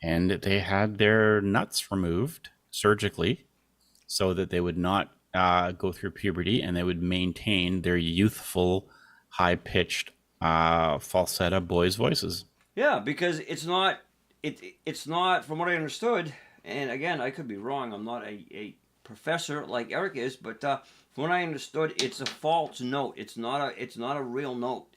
and they had their nuts removed surgically so that they would not go through puberty, and they would maintain their youthful, high-pitched falsetto boys' voices.
Yeah, because it's not, from what I understood, and again, I could be wrong, I'm not a professor like Eric is, but from what I understood, it's a false note. It's not a real note.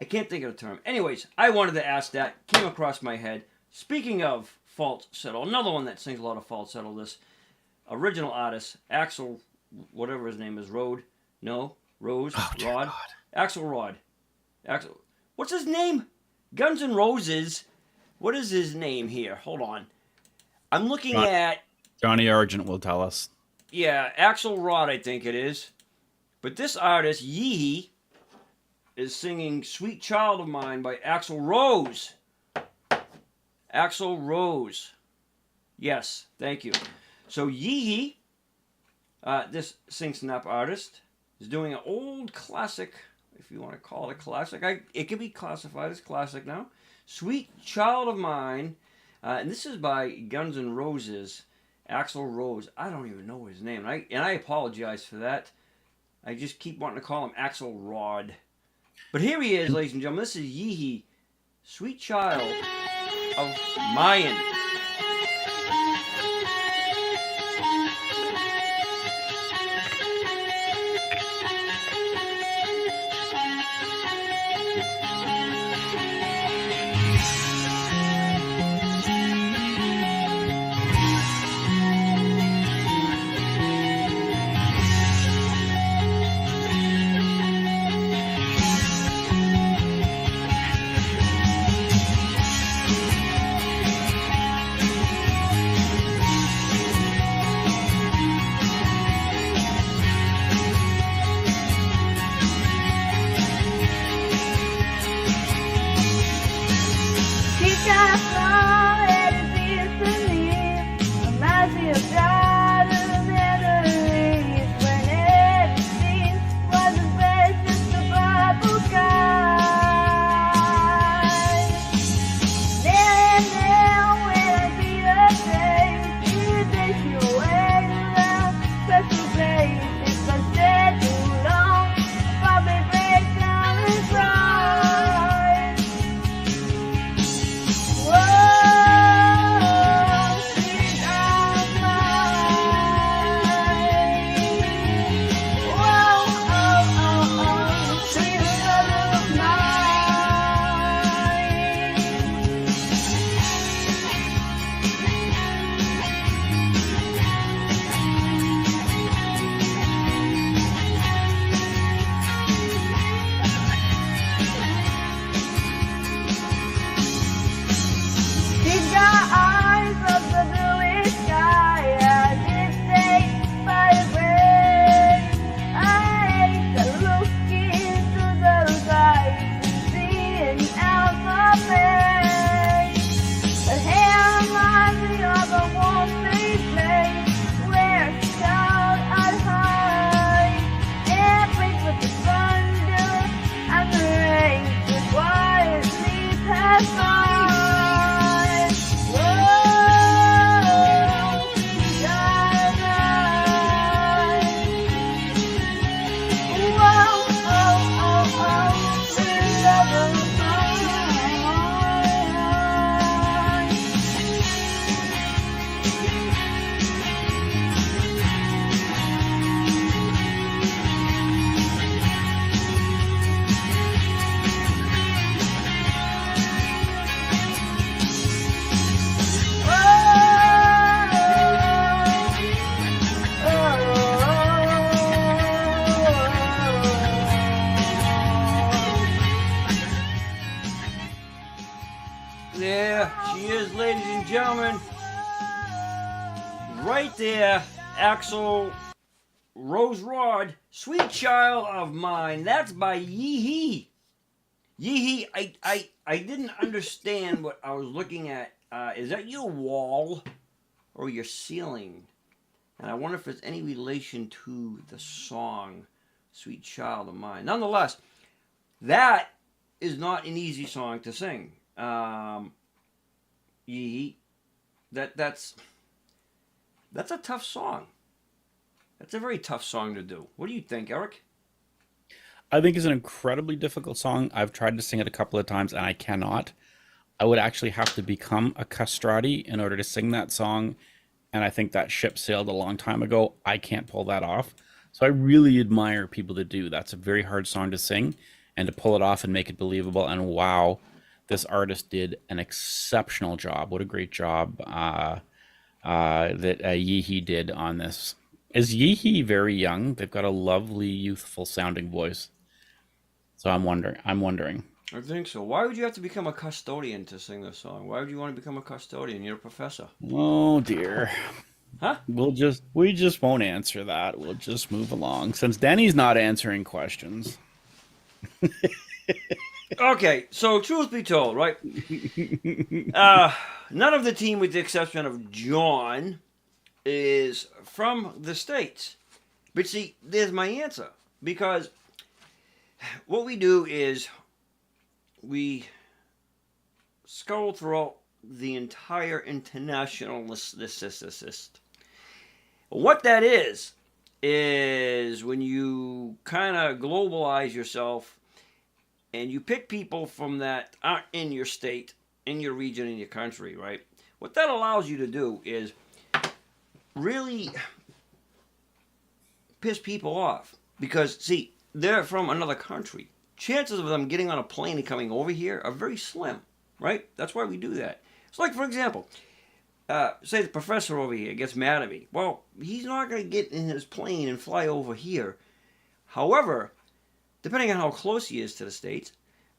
I can't think of the term. Anyways, I wanted to ask that, came across my head. Speaking of falsetto, another one that sings a lot of falsetto, this original artist, Axl, whatever his name is, Rod, Axl Rod. What's his name? Guns N' Roses. What is his name here? Hold on. I'm looking at...
Johnny Argent will tell us.
Yeah, Axl Rod, I think it is. But this artist, Yee, is singing Sweet Child of Mine by Axl Rose. Axl Rose. Yes, thank you. So Yee, this Singsnap artist, is doing an old classic, if you want to call it a classic. It can be classified as classic now. Sweet Child of Mine. And this is by Guns N' Roses, Axl Rose. I don't even know his name. And I apologize for that. I just keep wanting to call him Axl Rod. But here he is, ladies and gentlemen. This is Yee Sweet Child of Mine. Right there, Axl Rose Rod, Sweet Child of Mine. That's by Yee-Hee. Yee-Hee, I didn't understand what I was looking at. Is that your wall or your ceiling? And I wonder if there's any relation to the song Sweet Child of Mine. Nonetheless, that is not an easy song to sing. Yee-Hee, that's a tough song. That's a very tough song to do. What do you think, Eric?
I think it's an incredibly difficult song. I've tried to sing it a couple of times and I cannot. I would actually have to become a castrati in order to sing that song. And I think that ship sailed a long time ago. I can't pull that off. So I really admire people that do. That's a very hard song to sing and to pull it off and make it believable. And wow, this artist did an exceptional job. What a great job that Yee-Hee did on this. Is Yee-Hee very young? They've got a lovely, youthful sounding voice. So I'm wondering.
I think so. Why would you have to become a custodian to sing this song? Why would you want to become a custodian? You're a professor.
Oh dear.
Huh?
We just won't answer that. We'll just move along since Denny's not answering questions.
Okay, so truth be told, right? None of the team, with the exception of John, is from the States. But see, there's my answer. Because what we do is we scroll throughout the entire international list. What that is when you kind of globalize yourself, and you pick people from that aren't in your state, in your region, in your country, right? What that allows you to do is really piss people off. Because, see, they're from another country. Chances of them getting on a plane and coming over here are very slim, right? That's why we do that. It's like, for example, say the professor over here gets mad at me. Well, he's not going to get in his plane and fly over here. However, depending on how close he is to the States,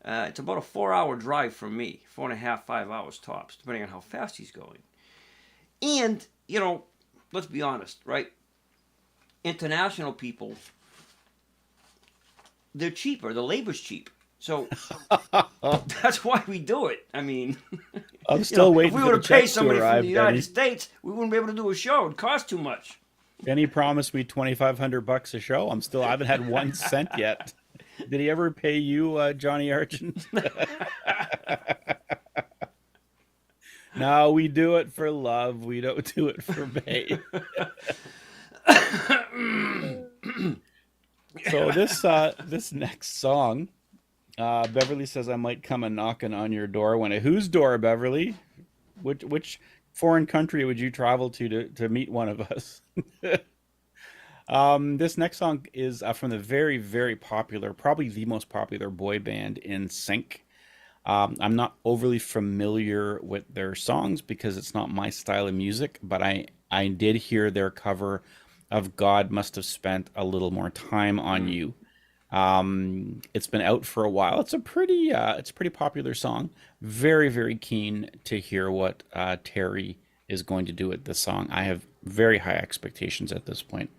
it's about a 4-hour drive from me. 4.5, 5 hours tops, depending on how fast he's going. And, you know, let's be honest, right? International people, they're cheaper. The labor's cheap. So that's why we do it. I mean,
I'm still waiting
if we
for
were
the
to pay
checks to
somebody
arrive,
from the United
Benny.
States, we wouldn't be able to do a show. It'd cost too much.
Benny promised me $2,500 a show. I haven't had 1 cent yet. Did he ever pay you, Johnny Argent? No, we do it for love. We don't do it for pay. So this next song, Beverly says, I might come a knocking on your door. Whose door, Beverly? Which foreign country would you travel to meet one of us? This next song is from the very, very popular, probably the most popular boy band NSYNC. I'm not overly familiar with their songs because it's not my style of music, but I did hear their cover of God Must Have Spent a Little More Time on You. It's been out for a while. It's a pretty popular song. Very, very keen to hear what Terry is going to do with this song. I have very high expectations at this point.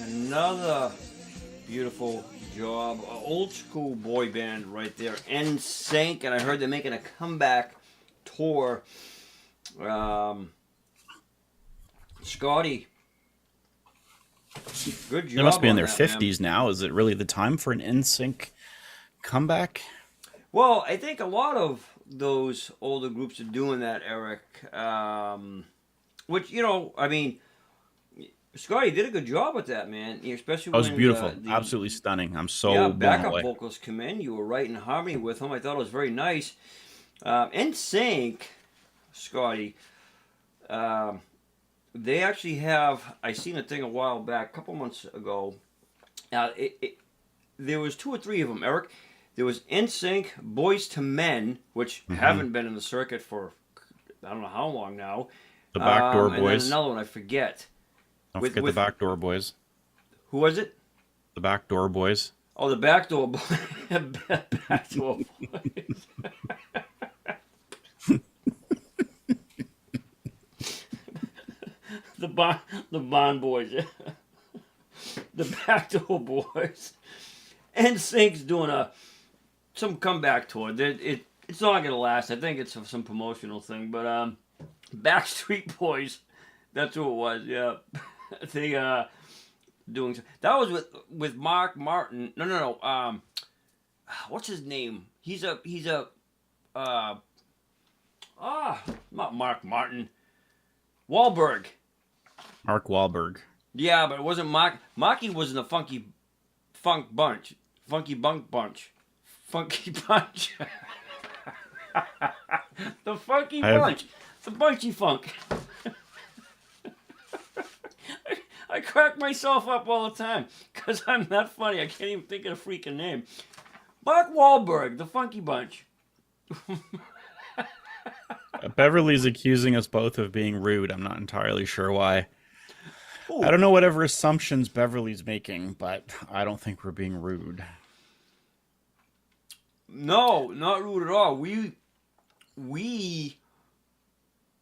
Another beautiful job. Old school boy band right there. NSYNC, and I heard they're making a comeback tour. Scotty, good job.
They must be in
on
their
that, man.
50s now. Is it really the time for an NSYNC comeback?
Well, I think a lot of those older groups are doing that, Eric. Which, you know, I mean, Scotty did a good job with that, man. Especially
That was
when
beautiful.
the
Absolutely stunning. I'm so blown
backup
away.
vocals come in. You were right in harmony with them. I thought it was very nice. NSYNC, Scotty, they actually have, I seen a thing a while back, a couple months ago. There was 2 or 3 of them, Eric. There was NSYNC, Boys to Men, which haven't been in the circuit for I don't know how long now.
The Backdoor
and
Boys.
then another one, I forget.
Don't forget the Backdoor Boys.
Who was it?
The Backdoor Boys.
Oh, the Backdoor Boys. Backdoor Boys. The Bond Boys. The Backdoor Boys. NSYNC's doing some comeback tour. It's not gonna last. I think it's some promotional thing. But Backstreet Boys, that's who it was. Yeah, they doing that was with Mark Martin. No. What's his name? He's a not Mark Martin. Wahlberg.
Mark Wahlberg.
Yeah, but it wasn't Mark. Marky was in the Funky Bunch. The Funky Bunch. The Bunchy Funk. I crack myself up all the time because I'm not funny. I can't even think of the freaking name. Mark Wahlberg, the Funky Bunch.
Beverly's accusing us both of being rude. I'm not entirely sure why.
Ooh.
I don't know whatever assumptions Beverly's making, but I don't think we're being rude.
No, not rude at all. We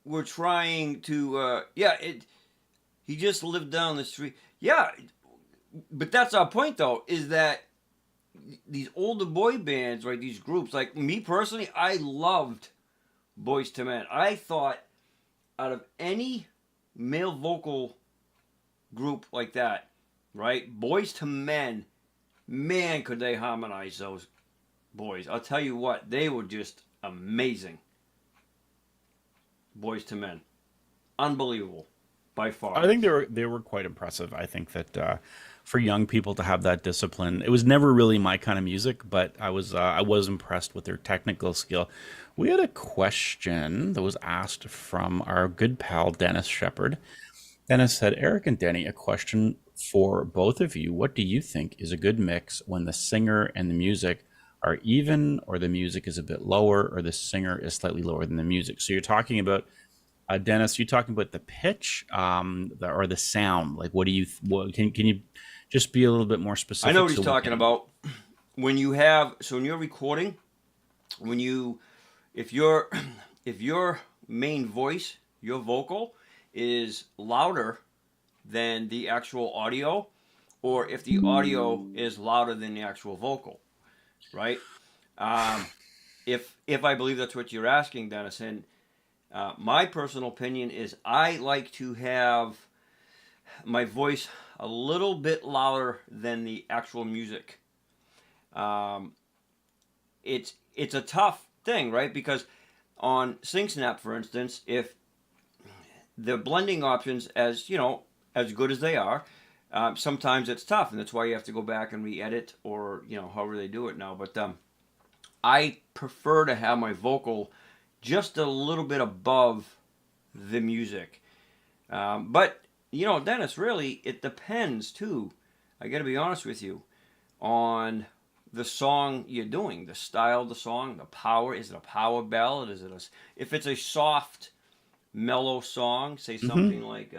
were trying to, he just lived down the street. Yeah, but that's our point, though, is that these older boy bands, right, these groups, like me personally, I loved Boys to Men. I thought out of any male vocal group like that, right, Boys to Men, man, could they harmonize those boys. I'll tell you what, they were just amazing. Boys to Men. Unbelievable. By far.
I think they were quite impressive. I think that for young people to have that discipline, it was never really my kind of music, but I was impressed with their technical skill. We had a question that was asked from our good pal Dennis Shepard. Dennis said, Eric and Denny, a question for both of you. What do you think is a good mix when the singer and the music are even, or the music is a bit lower, or the singer is slightly lower than the music? So you're talking about, Dennis, you're talking about the pitch or the sound. Like, what do you, can you just be a little bit more specific?
I know what he's talking about. When you have, so when you're recording, if your main voice, your vocal, is louder than the actual audio, or if the audio is louder than the actual vocal, right? If I believe that's what you're asking, Dennis, and my personal opinion is I like to have my voice a little bit louder than the actual music. It's a tough thing, right? Because on Singsnap, for instance, if the blending options, as you know, as good as they are, sometimes it's tough, and that's why you have to go back and re-edit, or however they do it now. But I prefer to have my vocal just a little bit above the music. But Dennis, really, it depends too. I got to be honest with you on the song you're doing, the style of the song, the power. Is it a power ballad? Is it if it's a soft, mellow song, say something like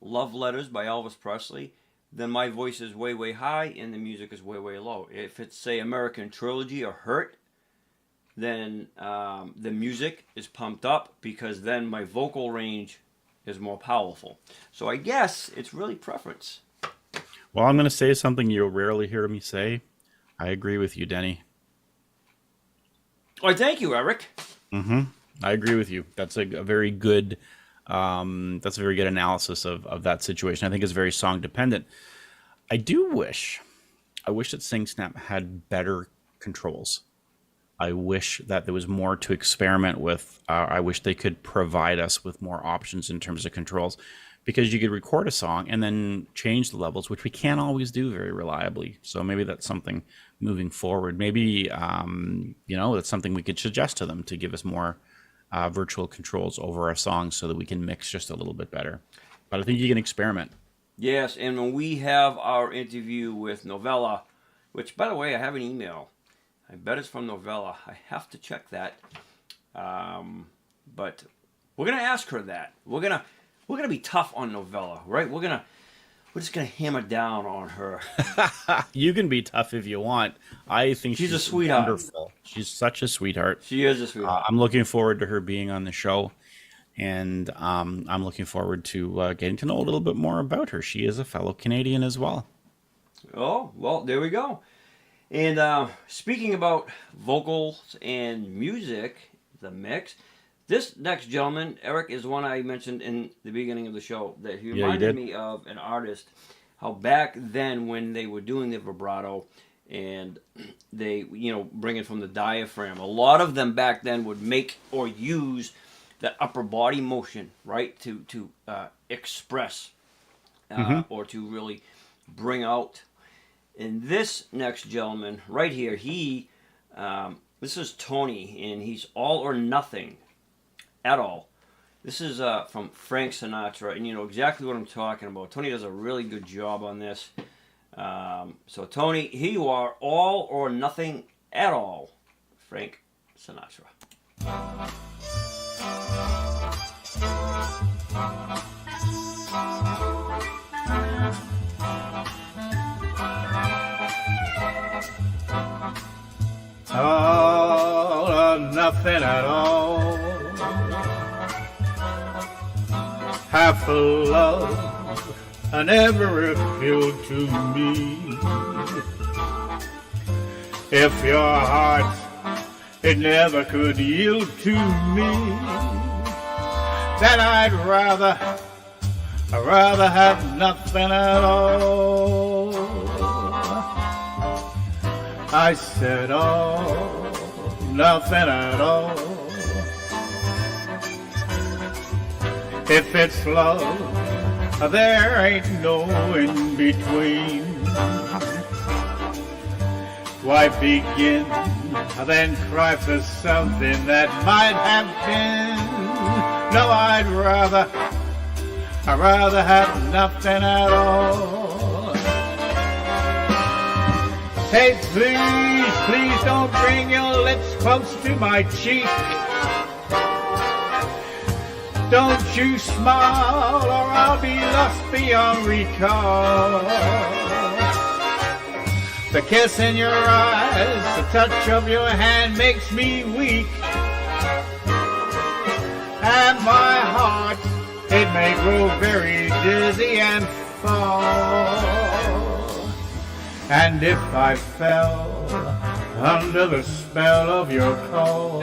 Love Letters by Elvis Presley, then my voice is way, way high and the music is way, way low. If it's, say, American Trilogy or Hurt, then the music is pumped up, because then my vocal range is more powerful. So I guess it's really preference.
Well, I'm going to say something you'll rarely hear me say. I agree with you, Denny.
Oh, thank you, Eric.
I agree with you. That's a very good. That's a very good analysis of that situation. I think it's very song dependent. I wish that Singsnap had better controls. I wish that there was more to experiment with. I wish they could provide us with more options in terms of controls, because you could record a song and then change the levels, which we can't always do very reliably. So maybe that's something moving forward. Maybe, that's something we could suggest to them to give us more virtual controls over our songs so that we can mix just a little bit better. But I think you can experiment.
Yes, and when we have our interview with Novella, which, by the way, I have an email. I bet it's from Novella. I have to check that. But we're gonna ask her that. We're gonna be tough on Novella, right? We're just gonna hammer down on her.
You can be tough if you want. I think
she's a sweetheart.
Wonderful. She's such a sweetheart.
She is a sweetheart.
I'm looking forward to her being on the show, and I'm looking forward to getting to know a little bit more about her. She is a fellow Canadian as well.
Oh, well, there we go. And speaking about vocals and music, the mix, this next gentleman, Eric, is one I mentioned in the beginning of the show, that he reminded me of an artist, how back then when they were doing the vibrato and they, bring it from the diaphragm, a lot of them back then would make or use the upper body motion, right, to express or to really bring out. And this next gentleman right here, this is Tony, and he's All or Nothing at All. This is from Frank Sinatra, and you know exactly what I'm talking about. Tony does a really good job on this. So Tony, here you are, All or Nothing at All, Frank Sinatra.
All or nothing at all. Half a love I never appealed to me. If your heart, it never could yield to me, then I'd rather have nothing at all. I said, oh, nothing at all. If it's love, there ain't no in between. Why begin, then cry for something that might have been? No, I'd rather have nothing at all. Hey, please don't bring your lips close to my cheek. Don't you smile or I'll be lost beyond recall. The kiss in your eyes, the touch of your hand makes me weak. And my heart, it may grow very dizzy and fall. And if I fell under the spell of your call,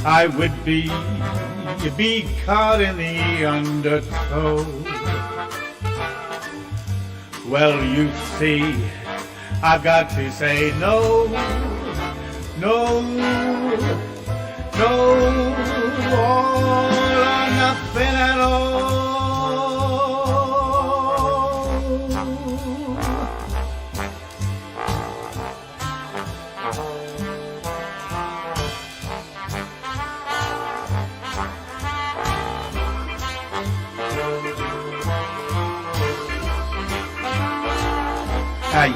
I would be caught in the undertow. Well, you see, I've got to say no, no, no, all or nothing at all.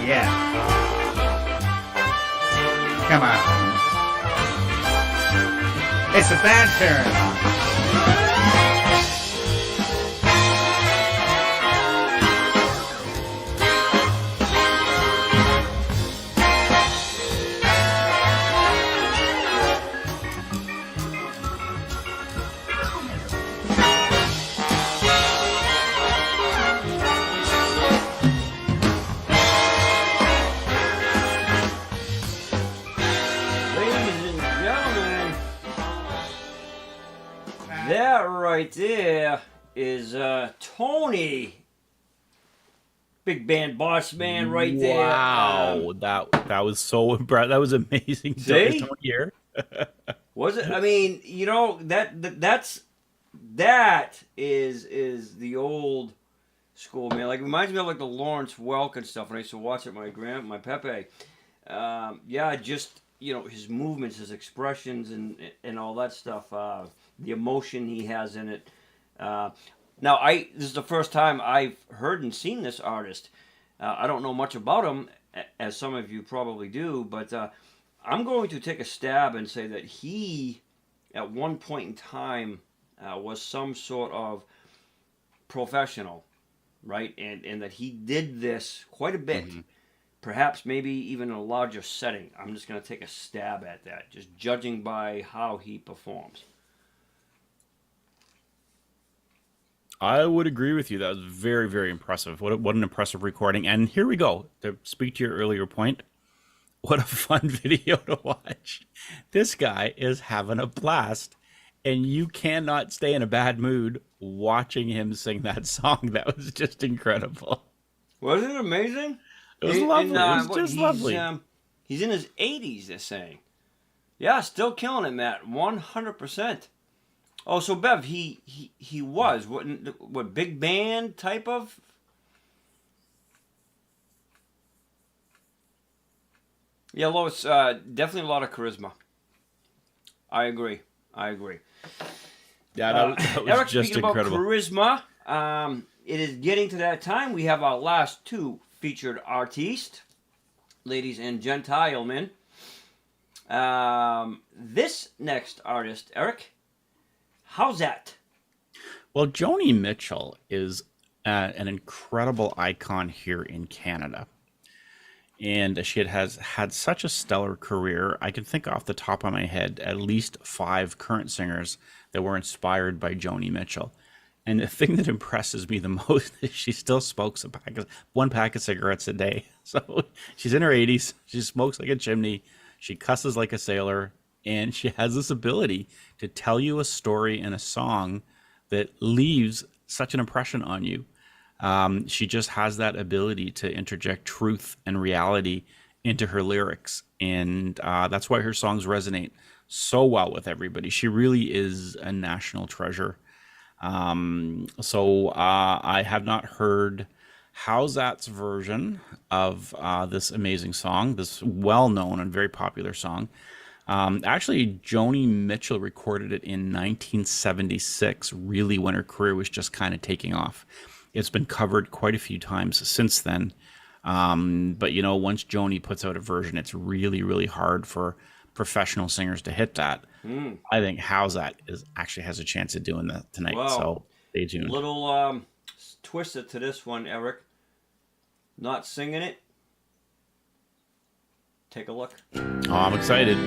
Yeah. Come on. It's a bad turn.
that right there is Tony. Big band boss man right there.
Wow, that was so impressive. That was amazing.
See?
Tony here.
Was it? I mean, you know, that is the old school, man. Like, it reminds me of like the Lawrence Welk and stuff when I used to watch it. My Pepe. Yeah, just, you know, his movements, his expressions, and all that stuff. The emotion he has in it. Now, this is the first time I've heard and seen this artist. I don't know much about him, as some of you probably do, but I'm going to take a stab and say that he, at one point in time, was some sort of professional, right? And that he did this quite a bit, perhaps maybe even in a larger setting. I'm just going to take a stab at that, just judging by how he performs.
I would agree with you. That was very, very impressive. What an impressive recording. And here we go. To speak to your earlier point, what a fun video to watch. This guy is having a blast, and you cannot stay in a bad mood watching him sing that song. That was just incredible.
Wasn't it amazing?
It was lovely. It was just lovely.
He's in his 80s, they're saying. Yeah, still killing it, Matt. 100%. Oh, so Bev, he was what big band type of? Yeah, Lois, definitely a lot of charisma. I agree.
Yeah, that was
Eric,
just
speaking
incredible.
about charisma, it is getting to that time. We have our last two featured artistes, ladies and gentlemen. This next artist, Eric. How's that?
Well, Joni Mitchell is an incredible icon here in Canada. And she has had such a stellar career. I can think off the top of my head at least 5 current singers that were inspired by Joni Mitchell. And the thing that impresses me the most is she still smokes one pack of cigarettes a day. So she's in her 80s. She smokes like a chimney. She cusses like a sailor. And she has this ability to tell you a story in a song that leaves such an impression on you. She just has that ability to interject truth and reality into her lyrics. And that's why her songs resonate so well with everybody. She really is a national treasure. So I have not heard How's That's version of this amazing song, this well-known and very popular song. Actually, Joni Mitchell recorded it in 1976, really when her career was just kind of taking off. It's been covered quite a few times since then. But, you know, once Joni puts out a version, it's really, really hard for professional singers to hit that. I think How's That actually has a chance of doing that tonight.
Wow.
So stay tuned.
Little twisted to this one, Eric. Not singing it. Take a look.
Oh, I'm excited.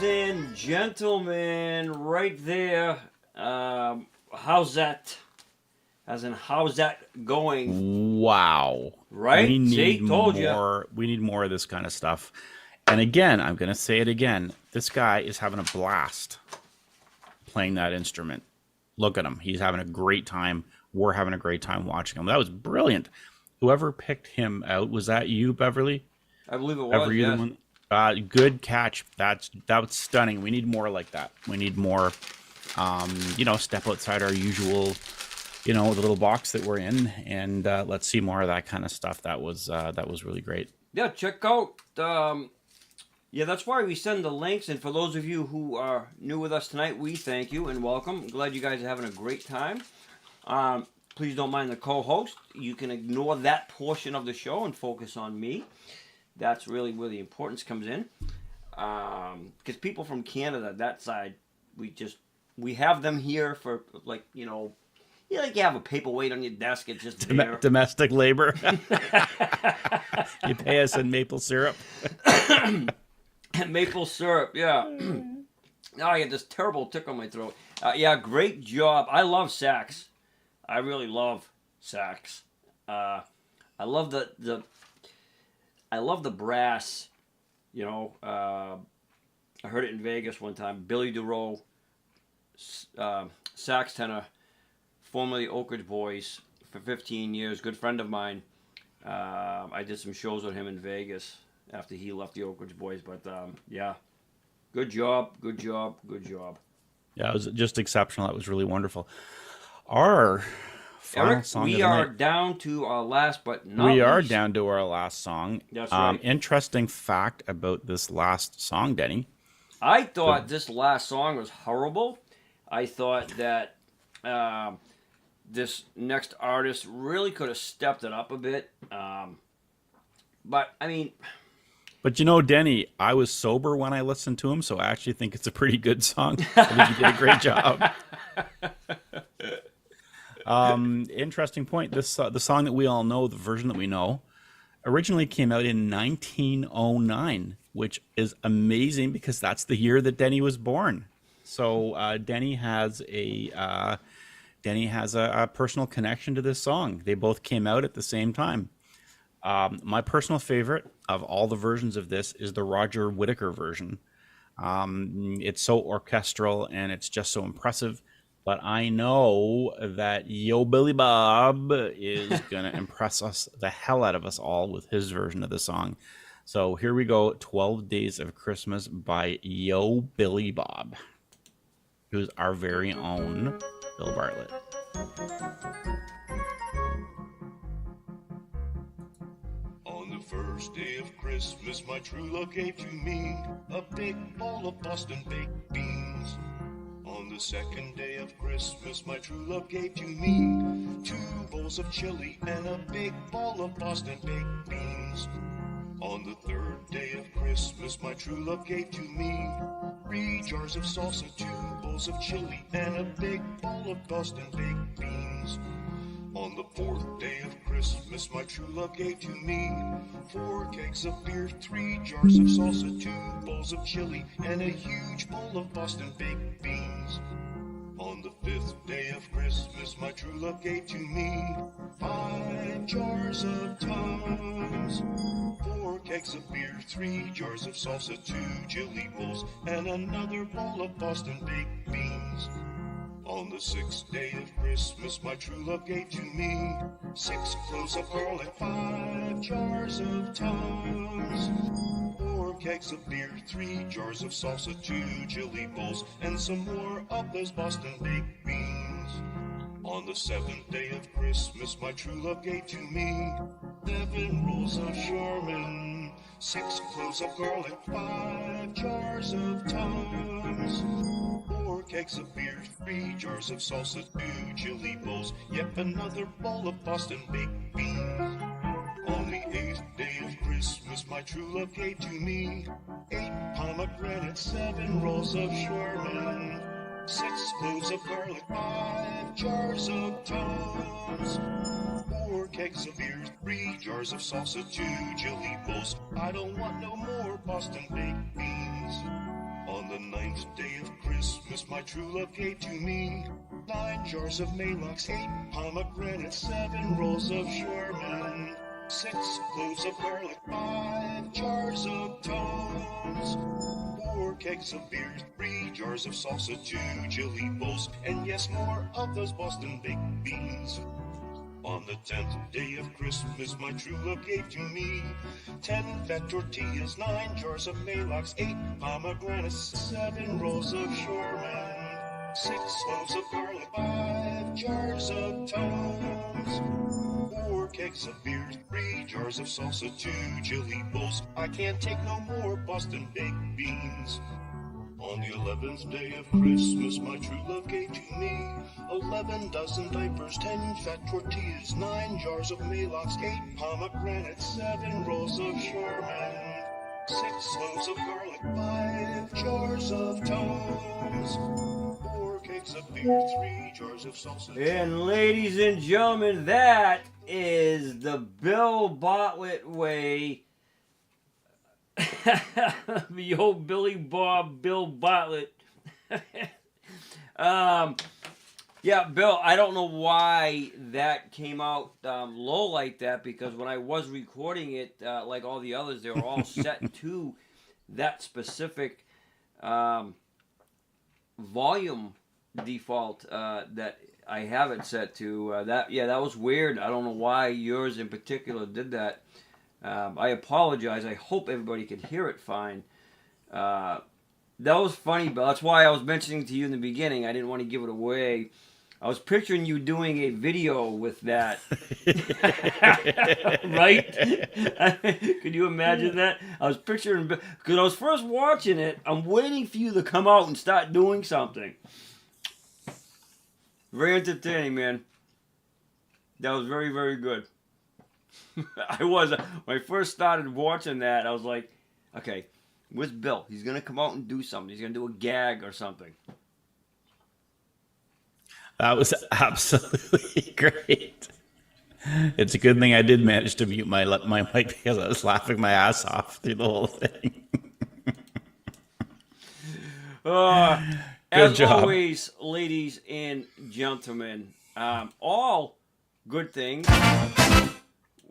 Ladies and gentlemen, right there. How's that? As in, how's that going?
Wow.
Right?
We need
See, told you.
more. We need more of this kind of stuff. And again, I'm going to say it again. This guy is having a blast playing that instrument. Look at him. He's having a great time. We're having a great time watching him. That was brilliant. Whoever picked him out, was that you, Beverly?
I believe it was,
Beverly, you
yes.
the one? Good catch. That was stunning. We need more like that. We need more, step outside our usual, the little box that we're in, and let's see more of that kind of stuff. That was really great.
Yeah, check out. That's why we send the links. And for those of you who are new with us tonight, we thank you and welcome. Glad you guys are having a great time. Please don't mind the co-host. You can ignore that portion of the show and focus on me. That's really where the importance comes in. Because people from Canada, that side, we have them here for, like you have a paperweight on your desk. It's just there.
Domestic labor. You pay us in maple syrup.
Maple syrup, yeah. Now I get this terrible tickle in my throat. Great job. I love sax. I really love sax. I love the brass. I heard it in Vegas one time. Billy DeRoe, sax tenor, formerly Oak Ridge Boys for 15 years. Good friend of mine. I did some shows with him in Vegas after he left the Oak Ridge Boys. But good job.
Yeah, it was just exceptional. That was really wonderful. Our final
Eric,
song
we
of the
are
night.
down to our last, but not
We are
least.
down to our last song.
That's right.
Interesting fact about this last song, Denny.
I thought this last song was horrible. I thought that this next artist really could have stepped it up a bit. But, I mean...
But Denny, I was sober when I listened to him, so I actually think it's a pretty good song. I think he did a great job. Interesting point. The song that we all know, the version that we know, originally came out in 1909, which is amazing because that's the year that Denny was born. So Denny has a personal connection to this song. They both came out at the same time. My personal favorite of all the versions of this is the Roger Whittaker version. It's so orchestral and it's just so impressive. But I know that Yo Billy Bob is going to impress us, the hell out of us all, with his version of the song. So here we go, 12 Days of Christmas by Yo Billy Bob, who's our very own Bill Bartlett.
On the first day of Christmas, my true love gave to me a big bowl of Boston baked beans. On the second day of Christmas, my true love gave to me 2 bowls of chili and a big bowl of Boston baked beans. On the third day of Christmas, my true love gave to me 3 jars of salsa, 2 bowls of chili, and a big bowl of Boston baked beans. On the fourth day of Christmas, my true love gave to me 4 kegs of beer, 3 jars of salsa, 2 bowls of chili, and a huge bowl of Boston baked beans. On the fifth day of Christmas, my true love gave to me 5 jars of Tums, 4 kegs of beer, 3 jars of salsa, 2 jelly bowls, and another bowl of Boston baked beans. On the sixth day of Christmas, my true love gave to me 6 cloves of garlic, 5 jars of Tums, 4 kegs of beer, 3 jars of salsa, 2 jelly bowls, and some more of those Boston baked beans. On the seventh day of Christmas, my true love gave to me 7 rolls of Sherman, 6 cloves of garlic, 5 jars of Tums, 4 kegs of beer, 3 jars of salsa, 2 chili bowls, yet another bowl of Boston baked beans. On the 8th day of Christmas, my true love gave to me 8 pomegranates, 7 rolls of Sherman, 6 cloves of garlic, 5 jars of Tums, 4 kegs of beer, 3 jars of salsa, 2 jelly bowls. I don't want no more Boston baked beans. On the 9th day of Christmas, my true love gave to me 9 jars of Maalox, 8 pomegranates, 7 rolls of Sherman, 6 cloves of garlic, 5 jars of tones, 4 kegs of beer, 3 jars of salsa, 2 chili bowls, and yes, more of those Boston baked beans. On the 10th day of Christmas, my true love gave to me 10 fat tortillas, 9 jars of Maalox, 8 pomegranates, 7 rolls of Sherman, 6 cloves of garlic, 5 jars of tones, 4 kegs of beer, 3 jars of salsa, 2 chili bowls. I can't take no more Boston baked beans. On the 11th day of Christmas, my true love gave to me 11 dozen diapers, 10 fat tortillas, 9 jars of Maalox, 8 pomegranates, 7 rolls of Sherman, 6 cloves of garlic, 5 jars of tones, 4 kegs of beer, 3 jars of salsa.
And ladies and gentlemen, that is the Bill Bartlett way. The old Billy Bob, Bill Bartlett. Yeah, Bill, I don't know why that came out low like that, because when I was recording it, like all the others, they were all set to that specific volume default that I have it set to. That was weird. I don't know why yours in particular did that. I apologize. I hope everybody could hear it fine. That was funny, Bill. That's why I was mentioning to you in the beginning. I didn't want to give it away. I was picturing you doing a video with that. Right? Could you imagine that? I was picturing, because I was first watching it, I'm waiting for you to come out and start doing something. Very entertaining, man. That was very, very good. When I first started watching that, I was like, okay, where's Bill? He's going to come out and do something. He's going to do a gag or something.
That was absolutely great. It's a good thing I did manage to mute my mic, because I was laughing my ass off through the whole thing.
As
job.
always, ladies and gentlemen, all good things.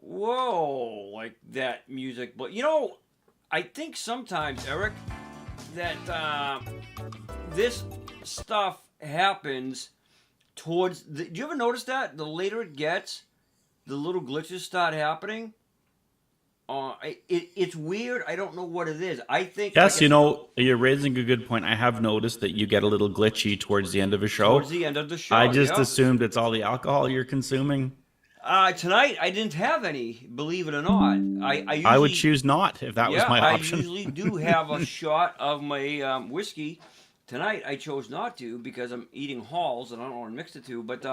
Whoa, like that music. But you know, I think sometimes, Eric, that this stuff happens towards do you ever notice that the later it gets, the little glitches start happening? It's weird. I don't know what it is. I think
yes, you know, you're raising a good point. I have noticed that you get a little glitchy towards the end of a show.
Towards the end of the show,
I just assumed it's all the alcohol you're consuming.
Tonight I didn't have any, believe it or not. I
would choose not if that was my option.
I usually do have a shot of my whiskey. Tonight I chose not to because I'm eating Halls and I don't want to mix the two. But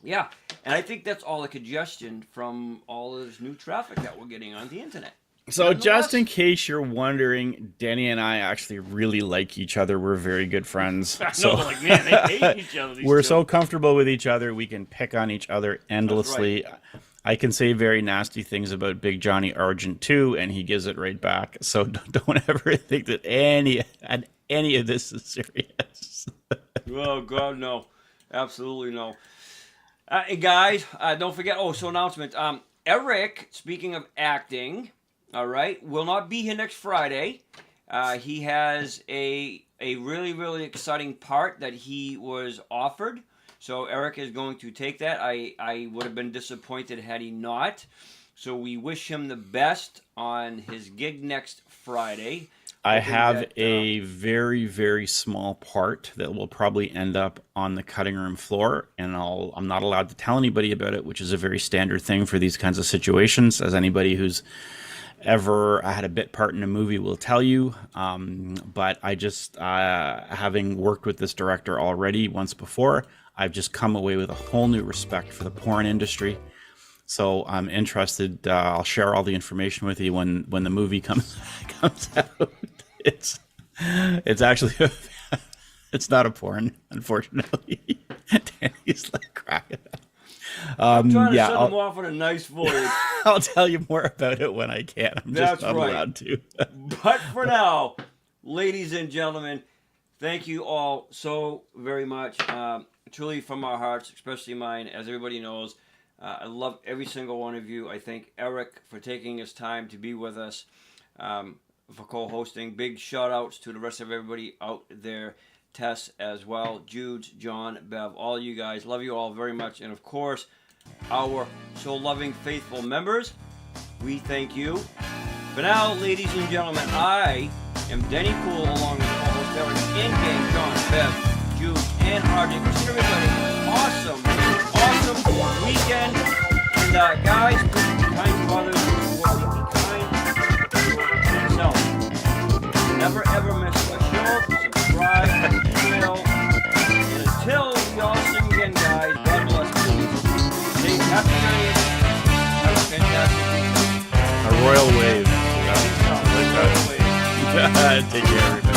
yeah, and I think that's all the congestion from all this new traffic that we're getting on the internet.
So just in case you're wondering, Denny and I actually really like each other. We're very good friends.
So like, man, they hate each other.
We're so comfortable with each other. We can pick on each other endlessly. Right. I can say very nasty things about Big Johnny Argent too, and he gives it right back. So don't ever think that any of this is serious.
Oh God, no, absolutely no. Hey guys, don't forget. Oh, so announcement. Eric, speaking of acting. All right, will not be here next Friday. He has a really, really exciting part that he was offered. So Eric is going to take that. I would have been disappointed had he not. So we wish him the best on his gig next Friday.
I have a very, very small part that will probably end up on the cutting room floor, and I'm not allowed to tell anybody about it, which is a very standard thing for these kinds of situations, as anybody who's ever had a bit part in a movie will tell you. But I just, having worked with this director already once before, I've just come away with a whole new respect for the porn industry. So I'm interested. I'll share all the information with you when the movie comes out. It's actually it's not a porn, unfortunately. Danny's like cracking up.
I'm trying to set them off on a nice voice.
I'll tell you more about it when I can. I'm just not allowed to.
But for now, ladies and gentlemen, thank you all so very much. Truly from our hearts, especially mine, as everybody knows. I love every single one of you. I thank Eric for taking his time to be with us, for co-hosting. Big shout outs to the rest of everybody out there. Tess as well, Jude, John, Bev, all you guys. Love you all very much. And of course, our so loving, faithful members, we thank you. For now, ladies and gentlemen, I am Denny Cool, along with co-host Eric and Gang, John, Bev, Jude, and Argent. Wishing everybody an awesome weekend. And guys, please be kind to others. Be kind to yourself. Never ever miss a show. Subscribe, share, and until we all sing again, guys, God bless you. Stay happy, have a fantastic weekend.
A royal wave.
Royal wave.
Take care.